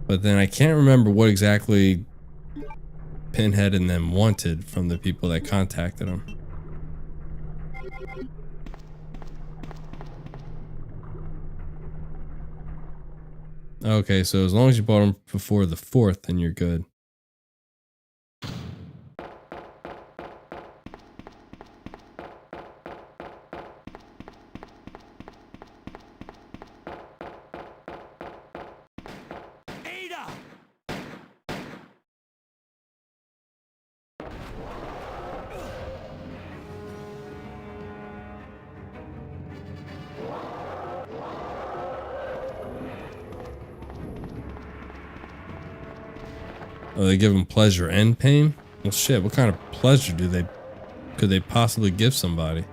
But then I can't remember what exactly Pinhead and them wanted from the people that contacted him. Okay, so as long as you bought them before the 4th, then you're good. Ada! Oh, they give them pleasure and pain? Well, shit, what kind of pleasure could they possibly give somebody?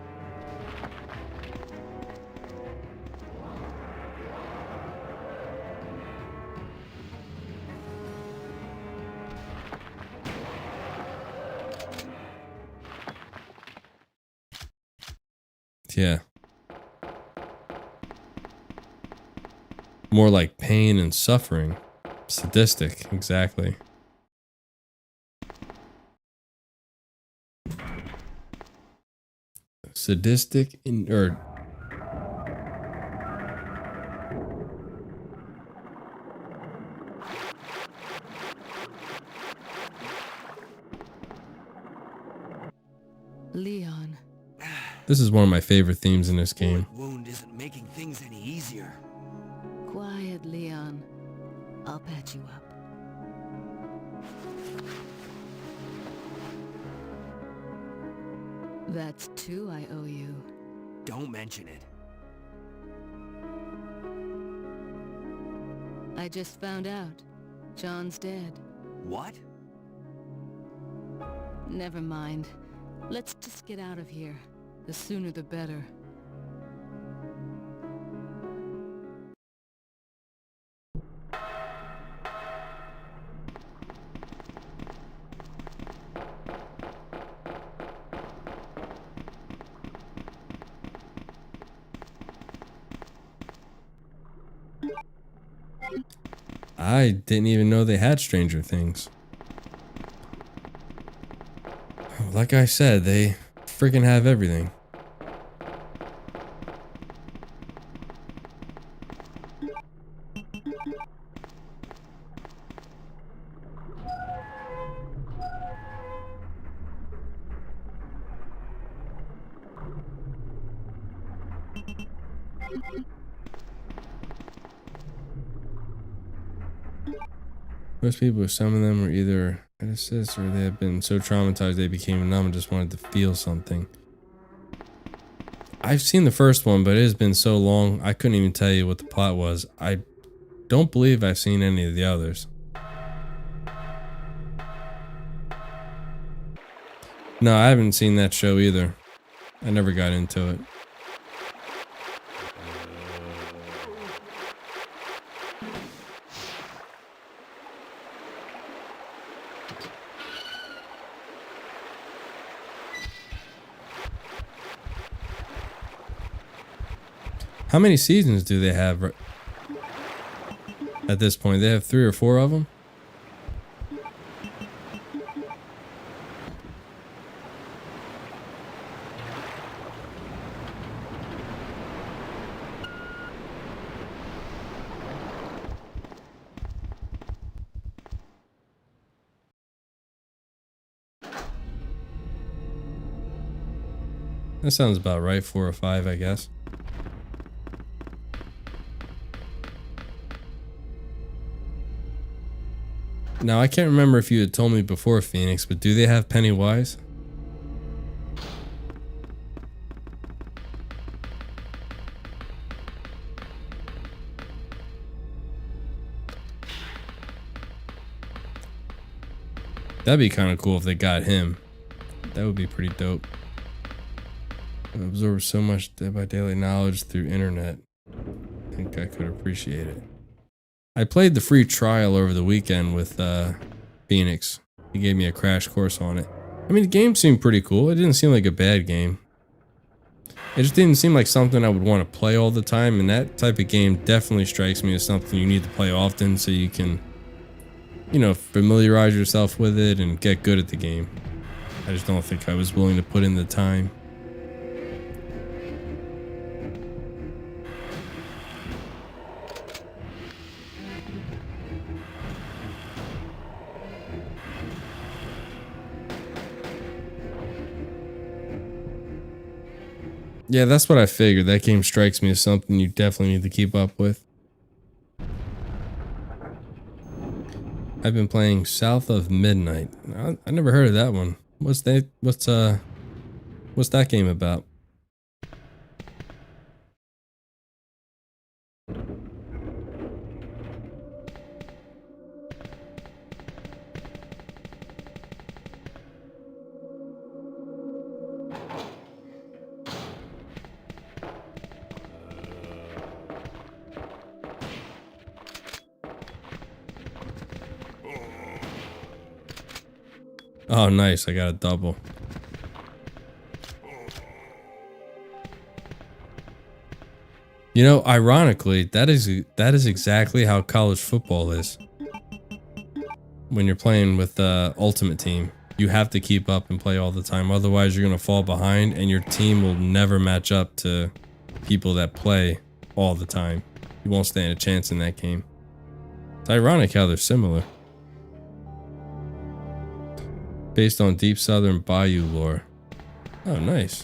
Yeah. More like pain and suffering. Sadistic, exactly. Sadistic or Leon. this is one of my favorite themes in this game. Wound isn't making things any easier. Quiet, Leon. I'll patch you up. That's 2 I owe you. Don't mention it. I just found out. John's dead. What? Never mind. Let's just get out of here. The sooner the better. I didn't even know they had Stranger Things. Like I said, they freaking have everything. Most people, some of them were either assist or they had been so traumatized they became numb and just wanted to feel something. I've seen the first one, but it has been so long, I couldn't even tell you what the plot was. I don't believe I've seen any of the others. No, I haven't seen that show either. I never got into it. How many seasons do they have at this point? They have 3 or 4 of them? That sounds about right, 4 or 5, I guess. Now, I can't remember if you had told me before, Phoenix, but do they have Pennywise? That'd be kind of cool if they got him. That would be pretty dope. I absorb so much by daily knowledge through internet. I think I could appreciate it. I played the free trial over the weekend with Phoenix. He gave me a crash course on it. I mean, the game seemed pretty cool. It didn't seem like a bad game. It just didn't seem like something I would want to play all the time, and that type of game definitely strikes me as something you need to play often so you can, you know, familiarize yourself with it and get good at the game. I just don't think I was willing to put in the time. Yeah, that's what I figured. That game strikes me as something you definitely need to keep up with. I've been playing South of Midnight. I never heard of that one. What's that game about? Oh, nice. I got a double. You know, ironically, that is exactly how college football is. When you're playing with the Ultimate Team, you have to keep up and play all the time. Otherwise, you're going to fall behind and your team will never match up to people that play all the time. You won't stand a chance in that game. It's ironic how they're similar. Based on Deep Southern Bayou lore. Oh, nice.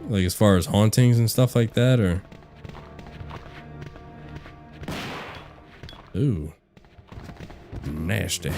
Like as far as hauntings and stuff like that, or? Ooh. Nasty.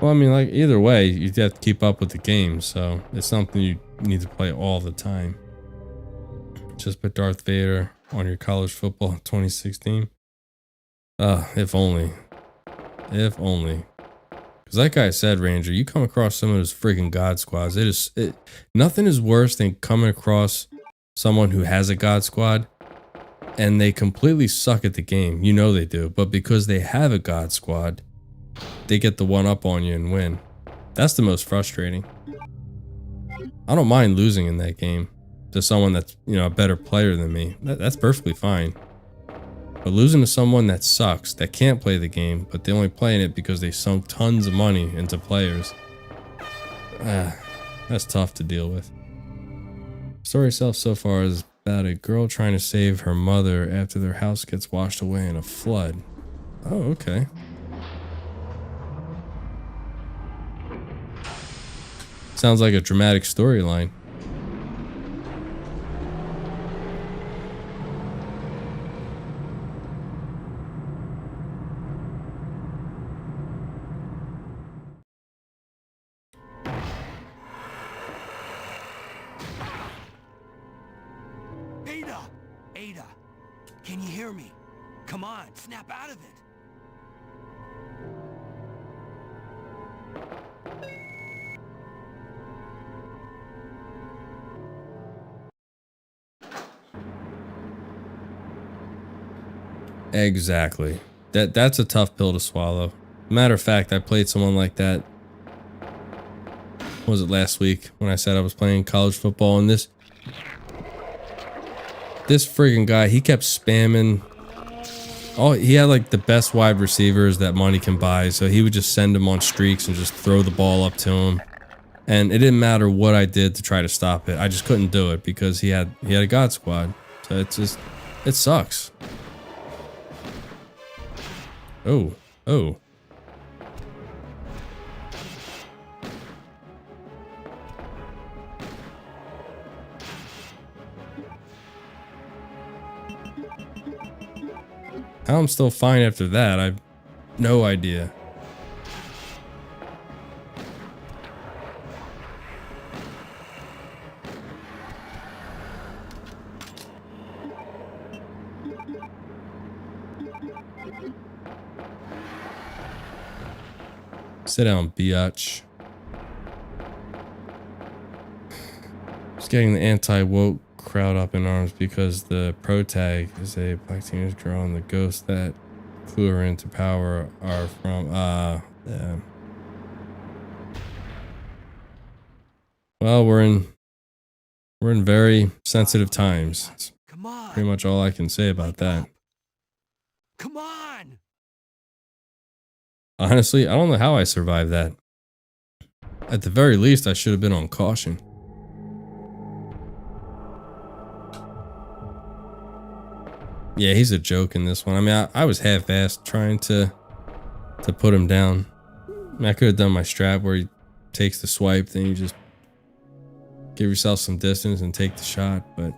Well, I mean, like, either way, you have to keep up with the game, so it's something you need to play all the time. Just put Darth Vader on your college football in 2016. If only. If only. Because like I said, Ranger, you come across some of those freaking God Squads. Nothing is worse than coming across someone who has a God Squad and they completely suck at the game. You know they do, but because they have a God Squad, they get the one up on you and win. That's the most frustrating. I don't mind losing in that game to someone that's, you know, a better player than me. That's perfectly fine. But losing to someone that sucks, that can't play the game, but they're only playing it because they sunk tons of money into players. That's tough to deal with. Story itself so far is about a girl trying to save her mother after their house gets washed away in a flood. Oh, okay. Sounds like a dramatic storyline. Ada, can you hear me? Come on, snap out of it. Exactly. That's a tough pill to swallow. Matter of fact, I played someone like that. What was it last week when I said I was playing college football, and this friggin' guy, he kept spamming. Oh, he had like the best wide receivers that money can buy, so he would just send them on streaks and just throw the ball up to him. And it didn't matter what I did to try to stop it. I just couldn't do it because he had a God Squad. So it sucks. Oh. How I'm still fine after that, I've no idea. Sit down, biatch. Just getting the anti-woke crowd up in arms because the protag is a black teenage girl and the ghosts that clue her into power are from yeah. Well, we're in very sensitive times. That's Come on. pretty much all I can say about that. Come on. Honestly, I don't know how I survived that. At the very least, I should have been on caution. Yeah, he's a joke in this one. I mean, I was half-assed trying to put him down. I mean, I could have done my strat where he takes the swipe, then you just give yourself some distance and take the shot, but...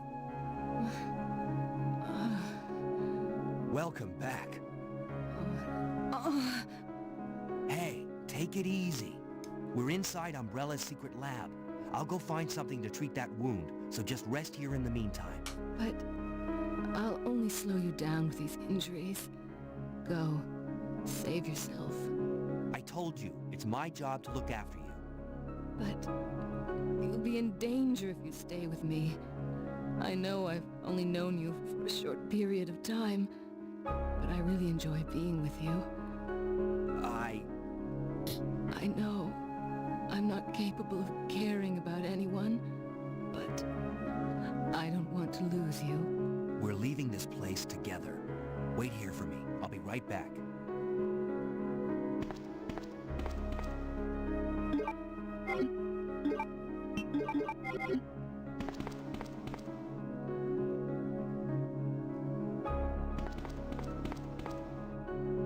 Welcome back. Hey, take it easy. We're inside Umbrella's secret lab. I'll go find something to treat that wound, so just rest here in the meantime. But I'll only slow you down with these injuries. Go. Save yourself. I told you, it's my job to look after you. But you'll be in danger if you stay with me. I know I've only known you for a short period of time, but I really enjoy being with you. I know I'm not capable of caring about anyone, but I don't want to lose you. We're leaving this place together. Wait here for me. I'll be right back.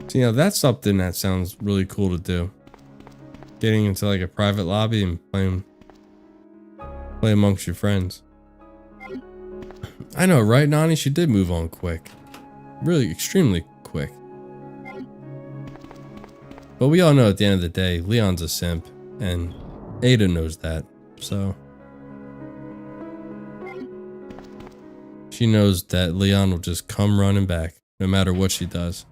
So, you know, that's something that sounds really cool to do. Getting into like a private lobby and play amongst your friends. I know, right, Nani? She did move on quick. Really, extremely quick. But we all know at the end of the day, Leon's a simp, and Ada knows that, so... She knows that Leon will just come running back, no matter what she does.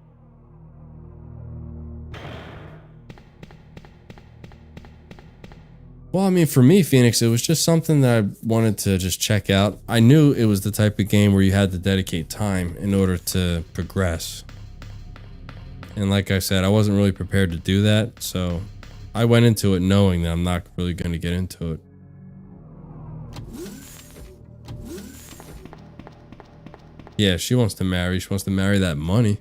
Well, I mean, for me, Phoenix, it was just something that I wanted to just check out. I knew it was the type of game where you had to dedicate time in order to progress. And like I said, I wasn't really prepared to do that, so I went into it knowing that I'm not really going to get into it. Yeah, she wants to marry. She wants to marry that money.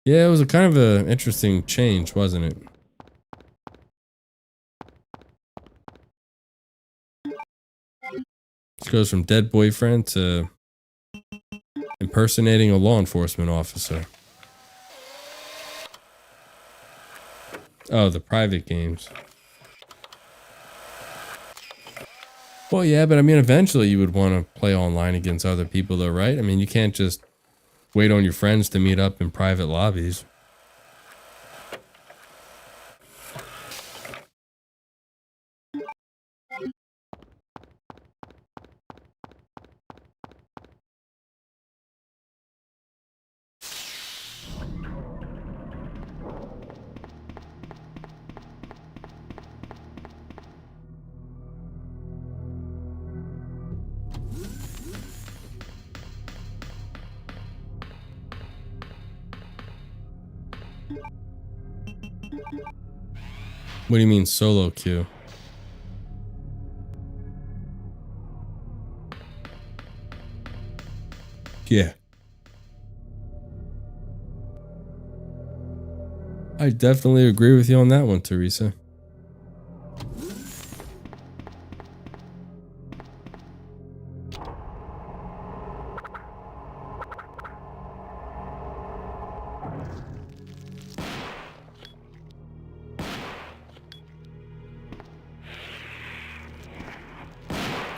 Yeah, it was a kind of an interesting change, wasn't it? She goes from dead boyfriend to impersonating a law enforcement officer. Oh, the private games. Well, yeah, but I mean, eventually you would want to play online against other people though, right? I mean, you can't just wait on your friends to meet up in private lobbies. What do you mean solo queue? Yeah. I definitely agree with you on that one, Teresa.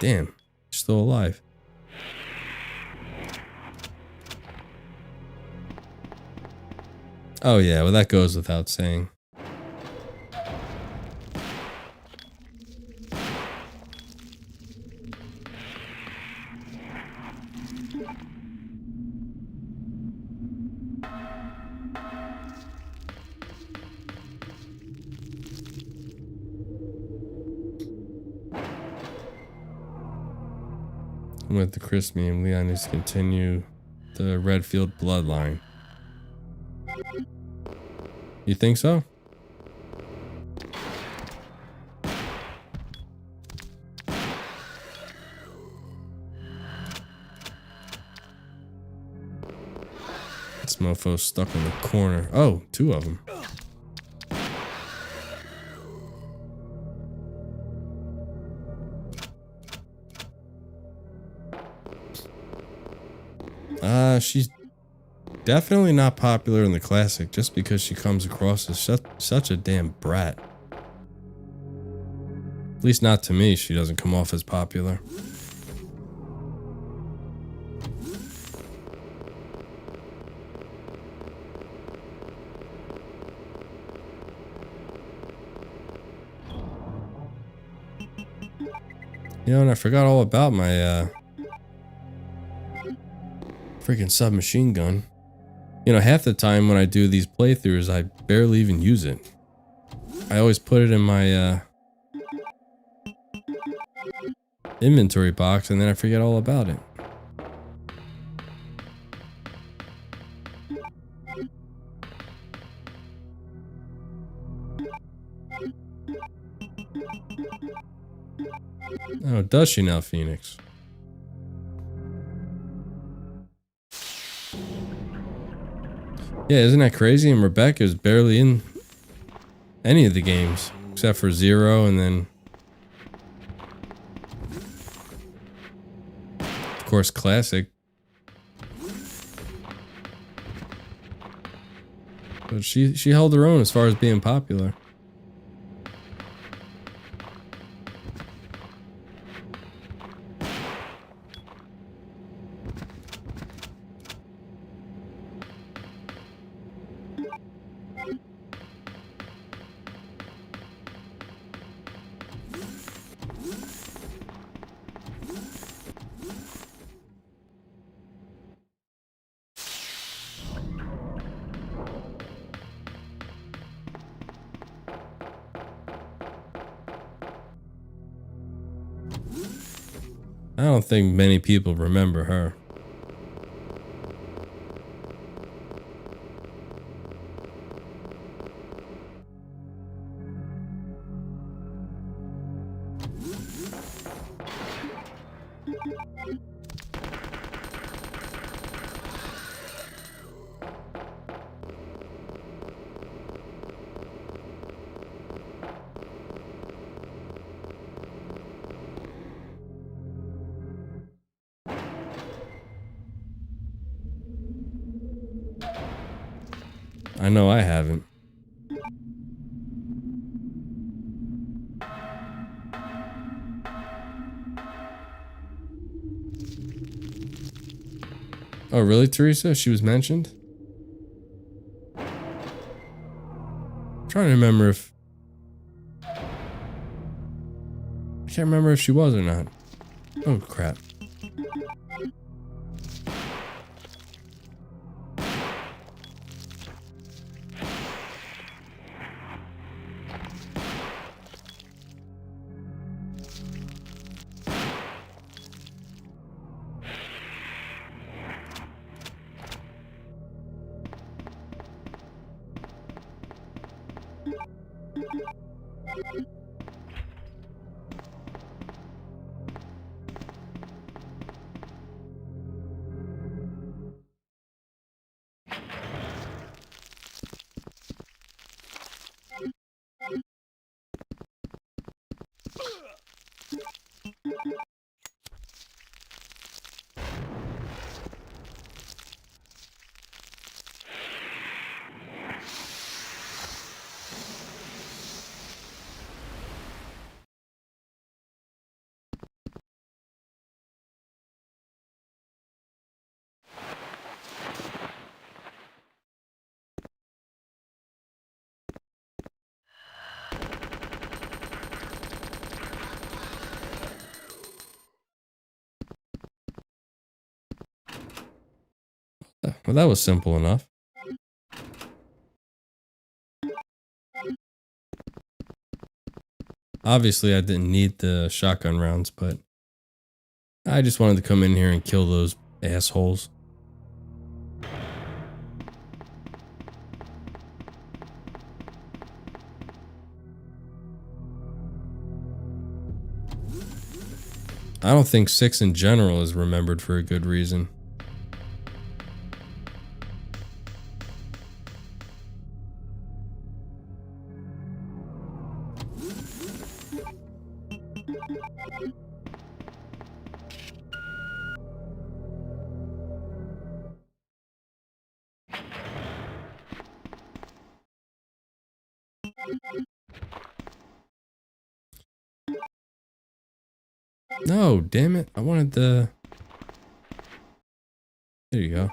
Damn, you're still alive. Oh yeah, well that goes without saying. With the Chris meme, Leon needs to continue the Redfield bloodline. You think so? This mofo's stuck in the corner. Oh, two of them. She's definitely not popular in the classic just because she comes across as such a damn brat. At least not to me, she doesn't come off as popular. You know, and I forgot all about my freaking submachine gun. You know, half the time when I do these playthroughs, I barely even use it. I always put it in my inventory box and then I forget all about it. Oh, does she now, Phoenix? Yeah, isn't that crazy? And Rebecca's barely in any of the games except for Zero and then of course Classic. But she held her own as far as being popular. I don't think many people remember her. I know I haven't. Oh, really, Teresa? She was mentioned? I'm trying to remember if... I can't remember if she was or not. Oh, crap. Well, that was simple enough. Obviously, I didn't need the shotgun rounds, but I just wanted to come in here and kill those assholes. I don't think 6 in general is remembered for a good reason. No, damn it. I wanted the... There you go.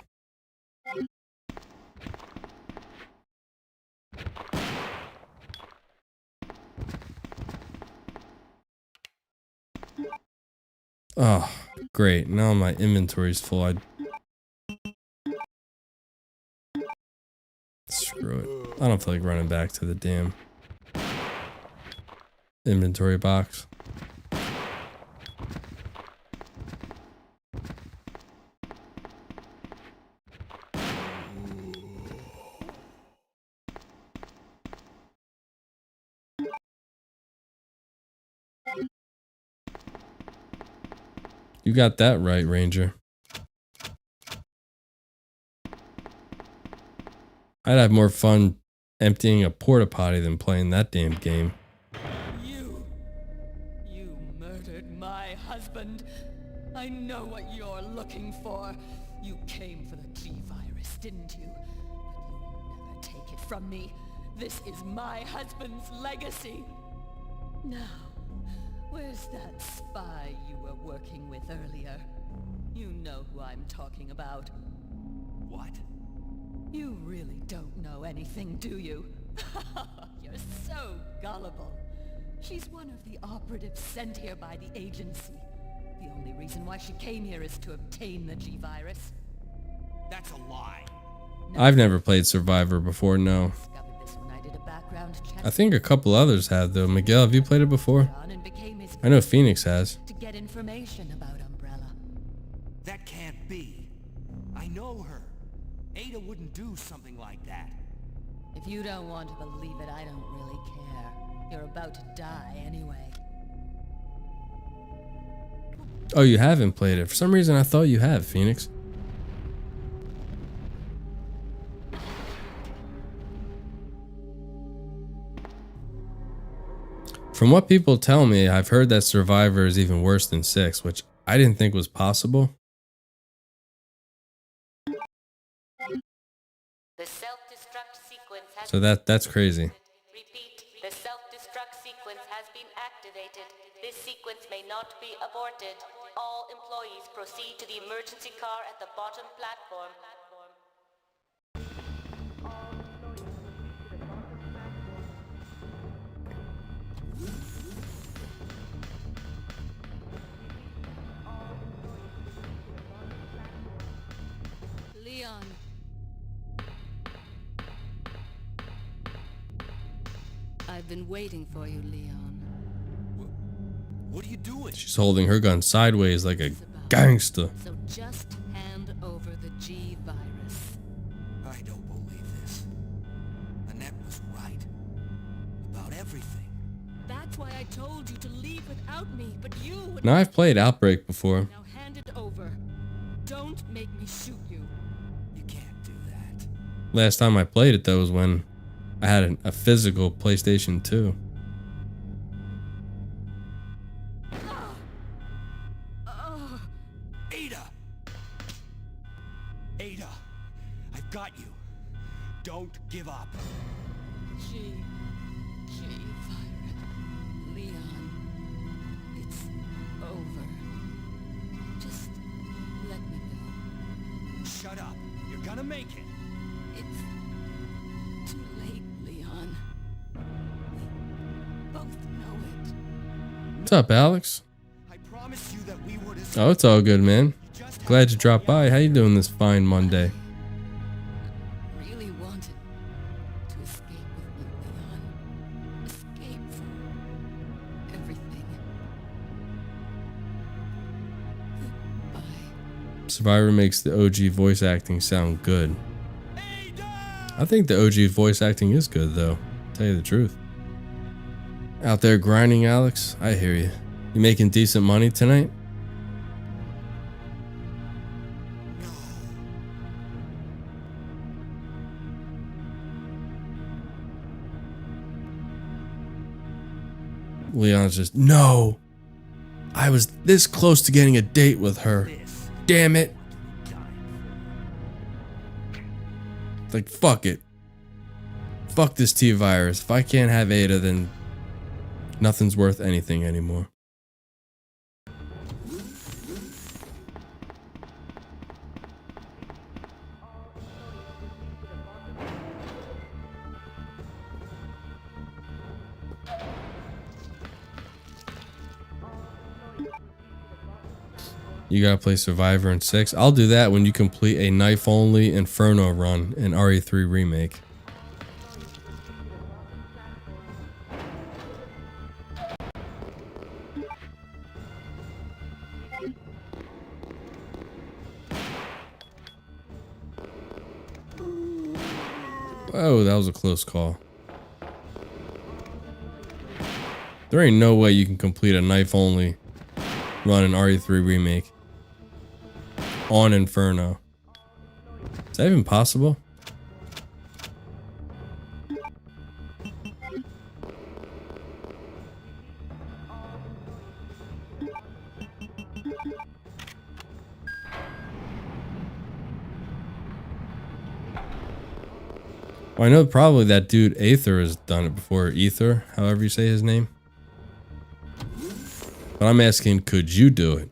Oh, great. Now my inventory's full. Screw it. I don't feel like running back to the damn inventory box. You got that right, Ranger. I'd have more fun emptying a porta potty than playing that damn game. You murdered my husband. I know what you're looking for. You came for the G-Virus, didn't you? But you'll never take it from me. This is my husband's legacy. Now, where's that spy you were working with earlier? You know who I'm talking about. What? You really don't know anything, do you? You're so gullible. She's one of the operatives sent here by the agency. The only reason why she came here is to obtain the G-Virus. That's a lie. I've never played Survivor before, no. Discovered this when I did a background check. I think a couple others have, though. Miguel, have you played it before? And became his I know Phoenix has. to get information about Umbrella. That can't be. I know her. Ada wouldn't do something like that. If you don't want to believe it, I don't really care. You're about to die anyway. Oh, you haven't played it. For some reason, I thought you have, Phoenix. From what people tell me, I've heard that Survivor is even worse than 6, which I didn't think was possible. The self-destruct sequence has So that's crazy. Repeat, the self-destruct sequence has been activated. This sequence may not be aborted. All employees proceed to the emergency car at the bottom platform. Leon. I've been waiting for you, Leon. What are you doing? She's holding her gun sideways like a gangster. So just hand over the G-Virus. I don't believe this. Annette was right. About everything. That's why I told you to leave without me, but you would... Now, I've played Outbreak before. Now hand it over. Don't make me shoot you. You can't do that. Last time I played it, though, was when I had a physical PlayStation 2. Ada! Ada! I've got you. Don't give up. G-Virus. Leon. It's over. Just let me go. Shut up. You're gonna make it. It's too late, Leon. We both know it. What's up, Alex? I promised you that we would... Oh, it's all good, man. Glad you dropped by. How you doing this fine Monday? Survivor makes the OG voice acting sound good. I think the OG voice acting is good, though. Tell you the truth. Out there grinding, Alex? I hear you. You making decent money tonight? Leon's just, no. I was this close to getting a date with her. Damn it. Like, fuck it. Fuck this T-virus. If I can't have Ada, then nothing's worth anything anymore. You gotta play Survivor in 6. I'll do that when you complete a knife-only Inferno run in RE3 Remake. Whoa, that was a close call. There ain't no way you can complete a knife-only run in RE3 Remake on Inferno. Is that even possible? Well, I know probably that dude Aether has done it before. Ether, however you say his name. But I'm asking, could you do it?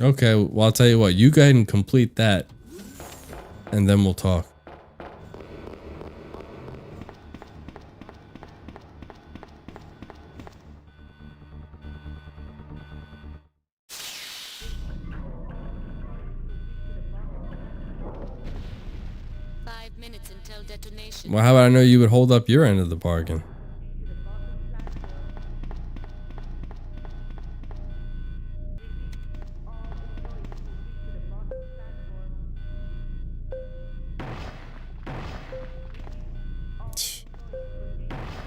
Okay, well, I'll tell you what. You go ahead and complete that, and then we'll talk. Until detonation. Well, how about I know you would hold up your end of the bargain?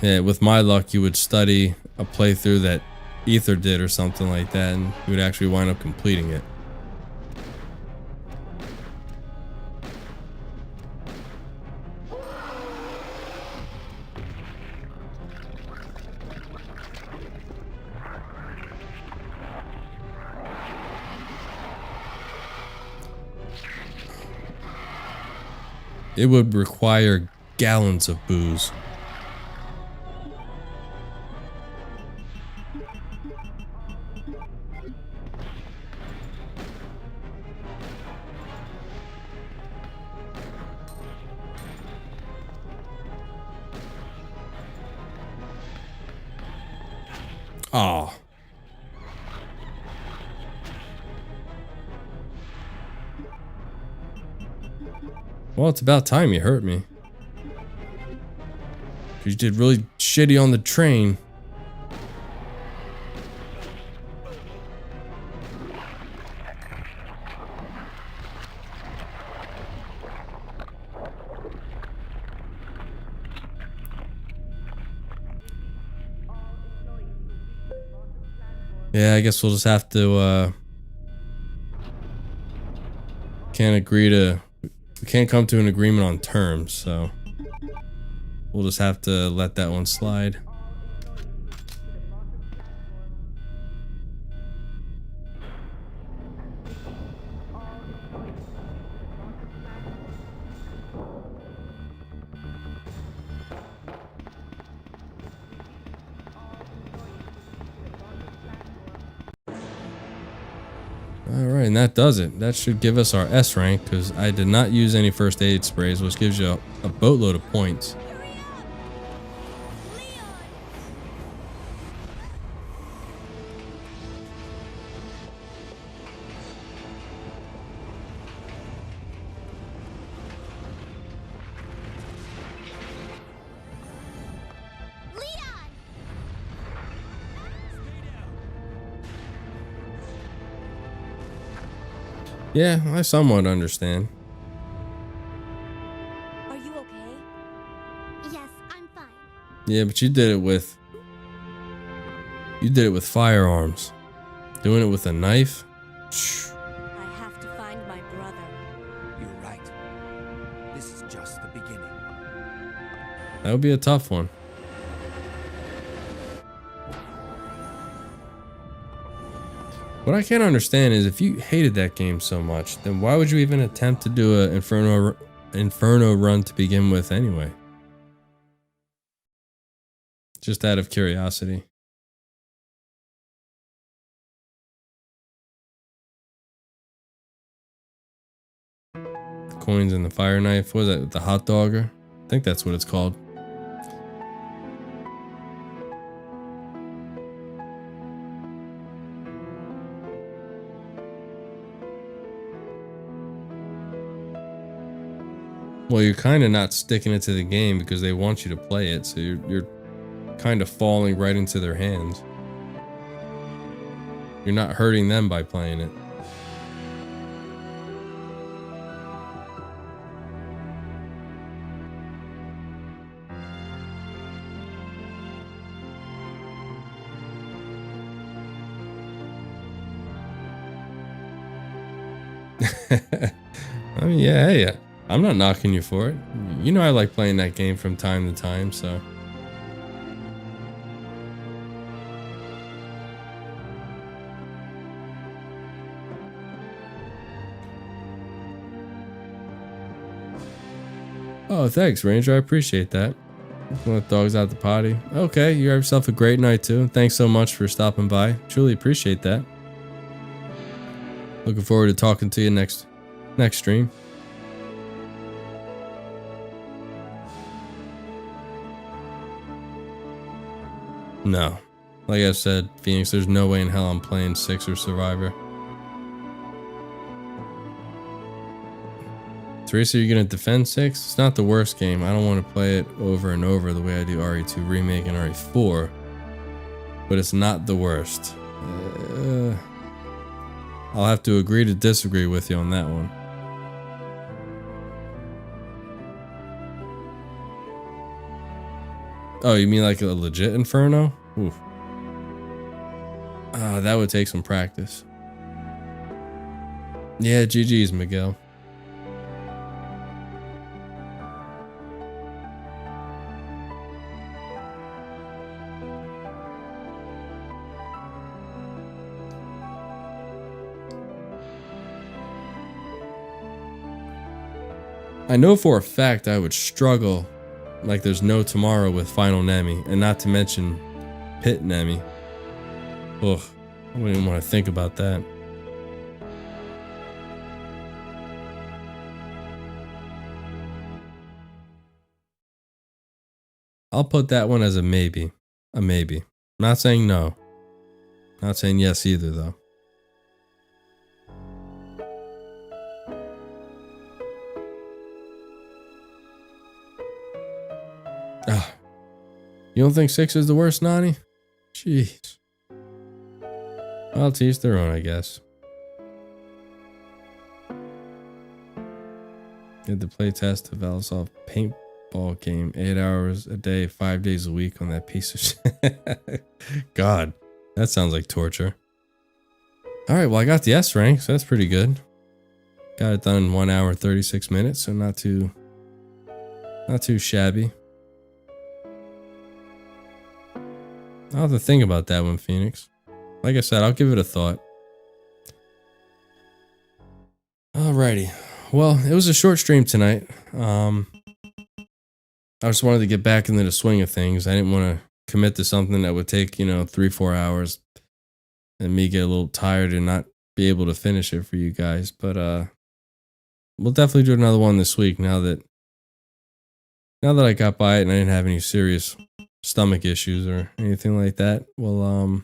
Yeah, with my luck, you would study a playthrough that Ether did or something like that, and you would actually wind up completing it. It would require gallons of booze. Oh. Well, it's about time you hurt me. You did really shitty on the train. Yeah, I guess we'll just have to, we can't come to an agreement on terms, so we'll just have to let that one slide. Alright, and that does it. That should give us our S rank, because I did not use any first aid sprays, which gives you a boatload of points. Yeah, I somewhat understand. Are you okay? Yes, I'm fine. Yeah, but you did it with firearms. Doing it with a knife? Shh. I have to find my brother. You're right. This is just the beginning. That would be a tough one. What I can't understand is if you hated that game so much, then why would you even attempt to do an Inferno run to begin with anyway? Just out of curiosity. Coins in the fire knife. What is that? The hot dogger? I think that's what it's called. Well, you're kind of not sticking it to the game because they want you to play it, so you're kind of falling right into their hands. You're not hurting them by playing it. I mean, yeah, hey, I'm not knocking you for it. You know I like playing that game from time to time, so. Oh, thanks, Ranger. I appreciate that. Let dogs out the potty. Okay, you have yourself a great night, too. Thanks so much for stopping by. Truly appreciate that. Looking forward to talking to you next stream. No. Like I said, Phoenix, there's no way in hell I'm playing 6 or Survivor. Teresa, you're gonna defend 6? It's not the worst game. I don't want to play it over and over the way I do RE2 Remake and RE4. But it's not the worst. I'll have to agree to disagree with you on that one. Oh, you mean like a legit Inferno? Oof. That would take some practice. Yeah, GG's, Miguel. I know for a fact I would struggle like there's no tomorrow with Final Nemi, and not to mention Pit Nemi. Ugh, I wouldn't even want to think about that. I'll put that one as a maybe. A maybe. I'm not saying no. Not saying yes either, though. You don't think 6 is the worst, Nani? Jeez. Well, to each their own, I guess. Did the playtest of Valisov paintball game 8 hours a day, 5 days a week on that piece of shit. God, that sounds like torture. Alright, well, I got the S rank, so that's pretty good. Got it done in 1 hour and 36 minutes, so not too shabby. I'll have to think about that one, Phoenix. Like I said, I'll give it a thought. Alrighty. Well, it was a short stream tonight. I just wanted to get back into the swing of things. I didn't want to commit to something that would take, 3-4 hours and me get a little tired and not be able to finish it for you guys. But we'll definitely do another one this week now that I got by it and I didn't have any serious stomach issues or anything like that. We'll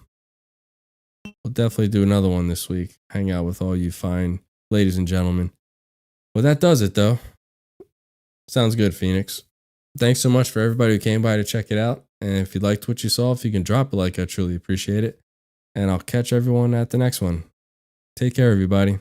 definitely do another one this week. Hang out with all you fine ladies and gentlemen. Well, that does it though. Sounds good, Phoenix. Thanks so much for everybody who came by to check it out. And if you liked what you saw, if you can drop a like, I truly appreciate it. And I'll catch everyone at the next one. Take care, everybody.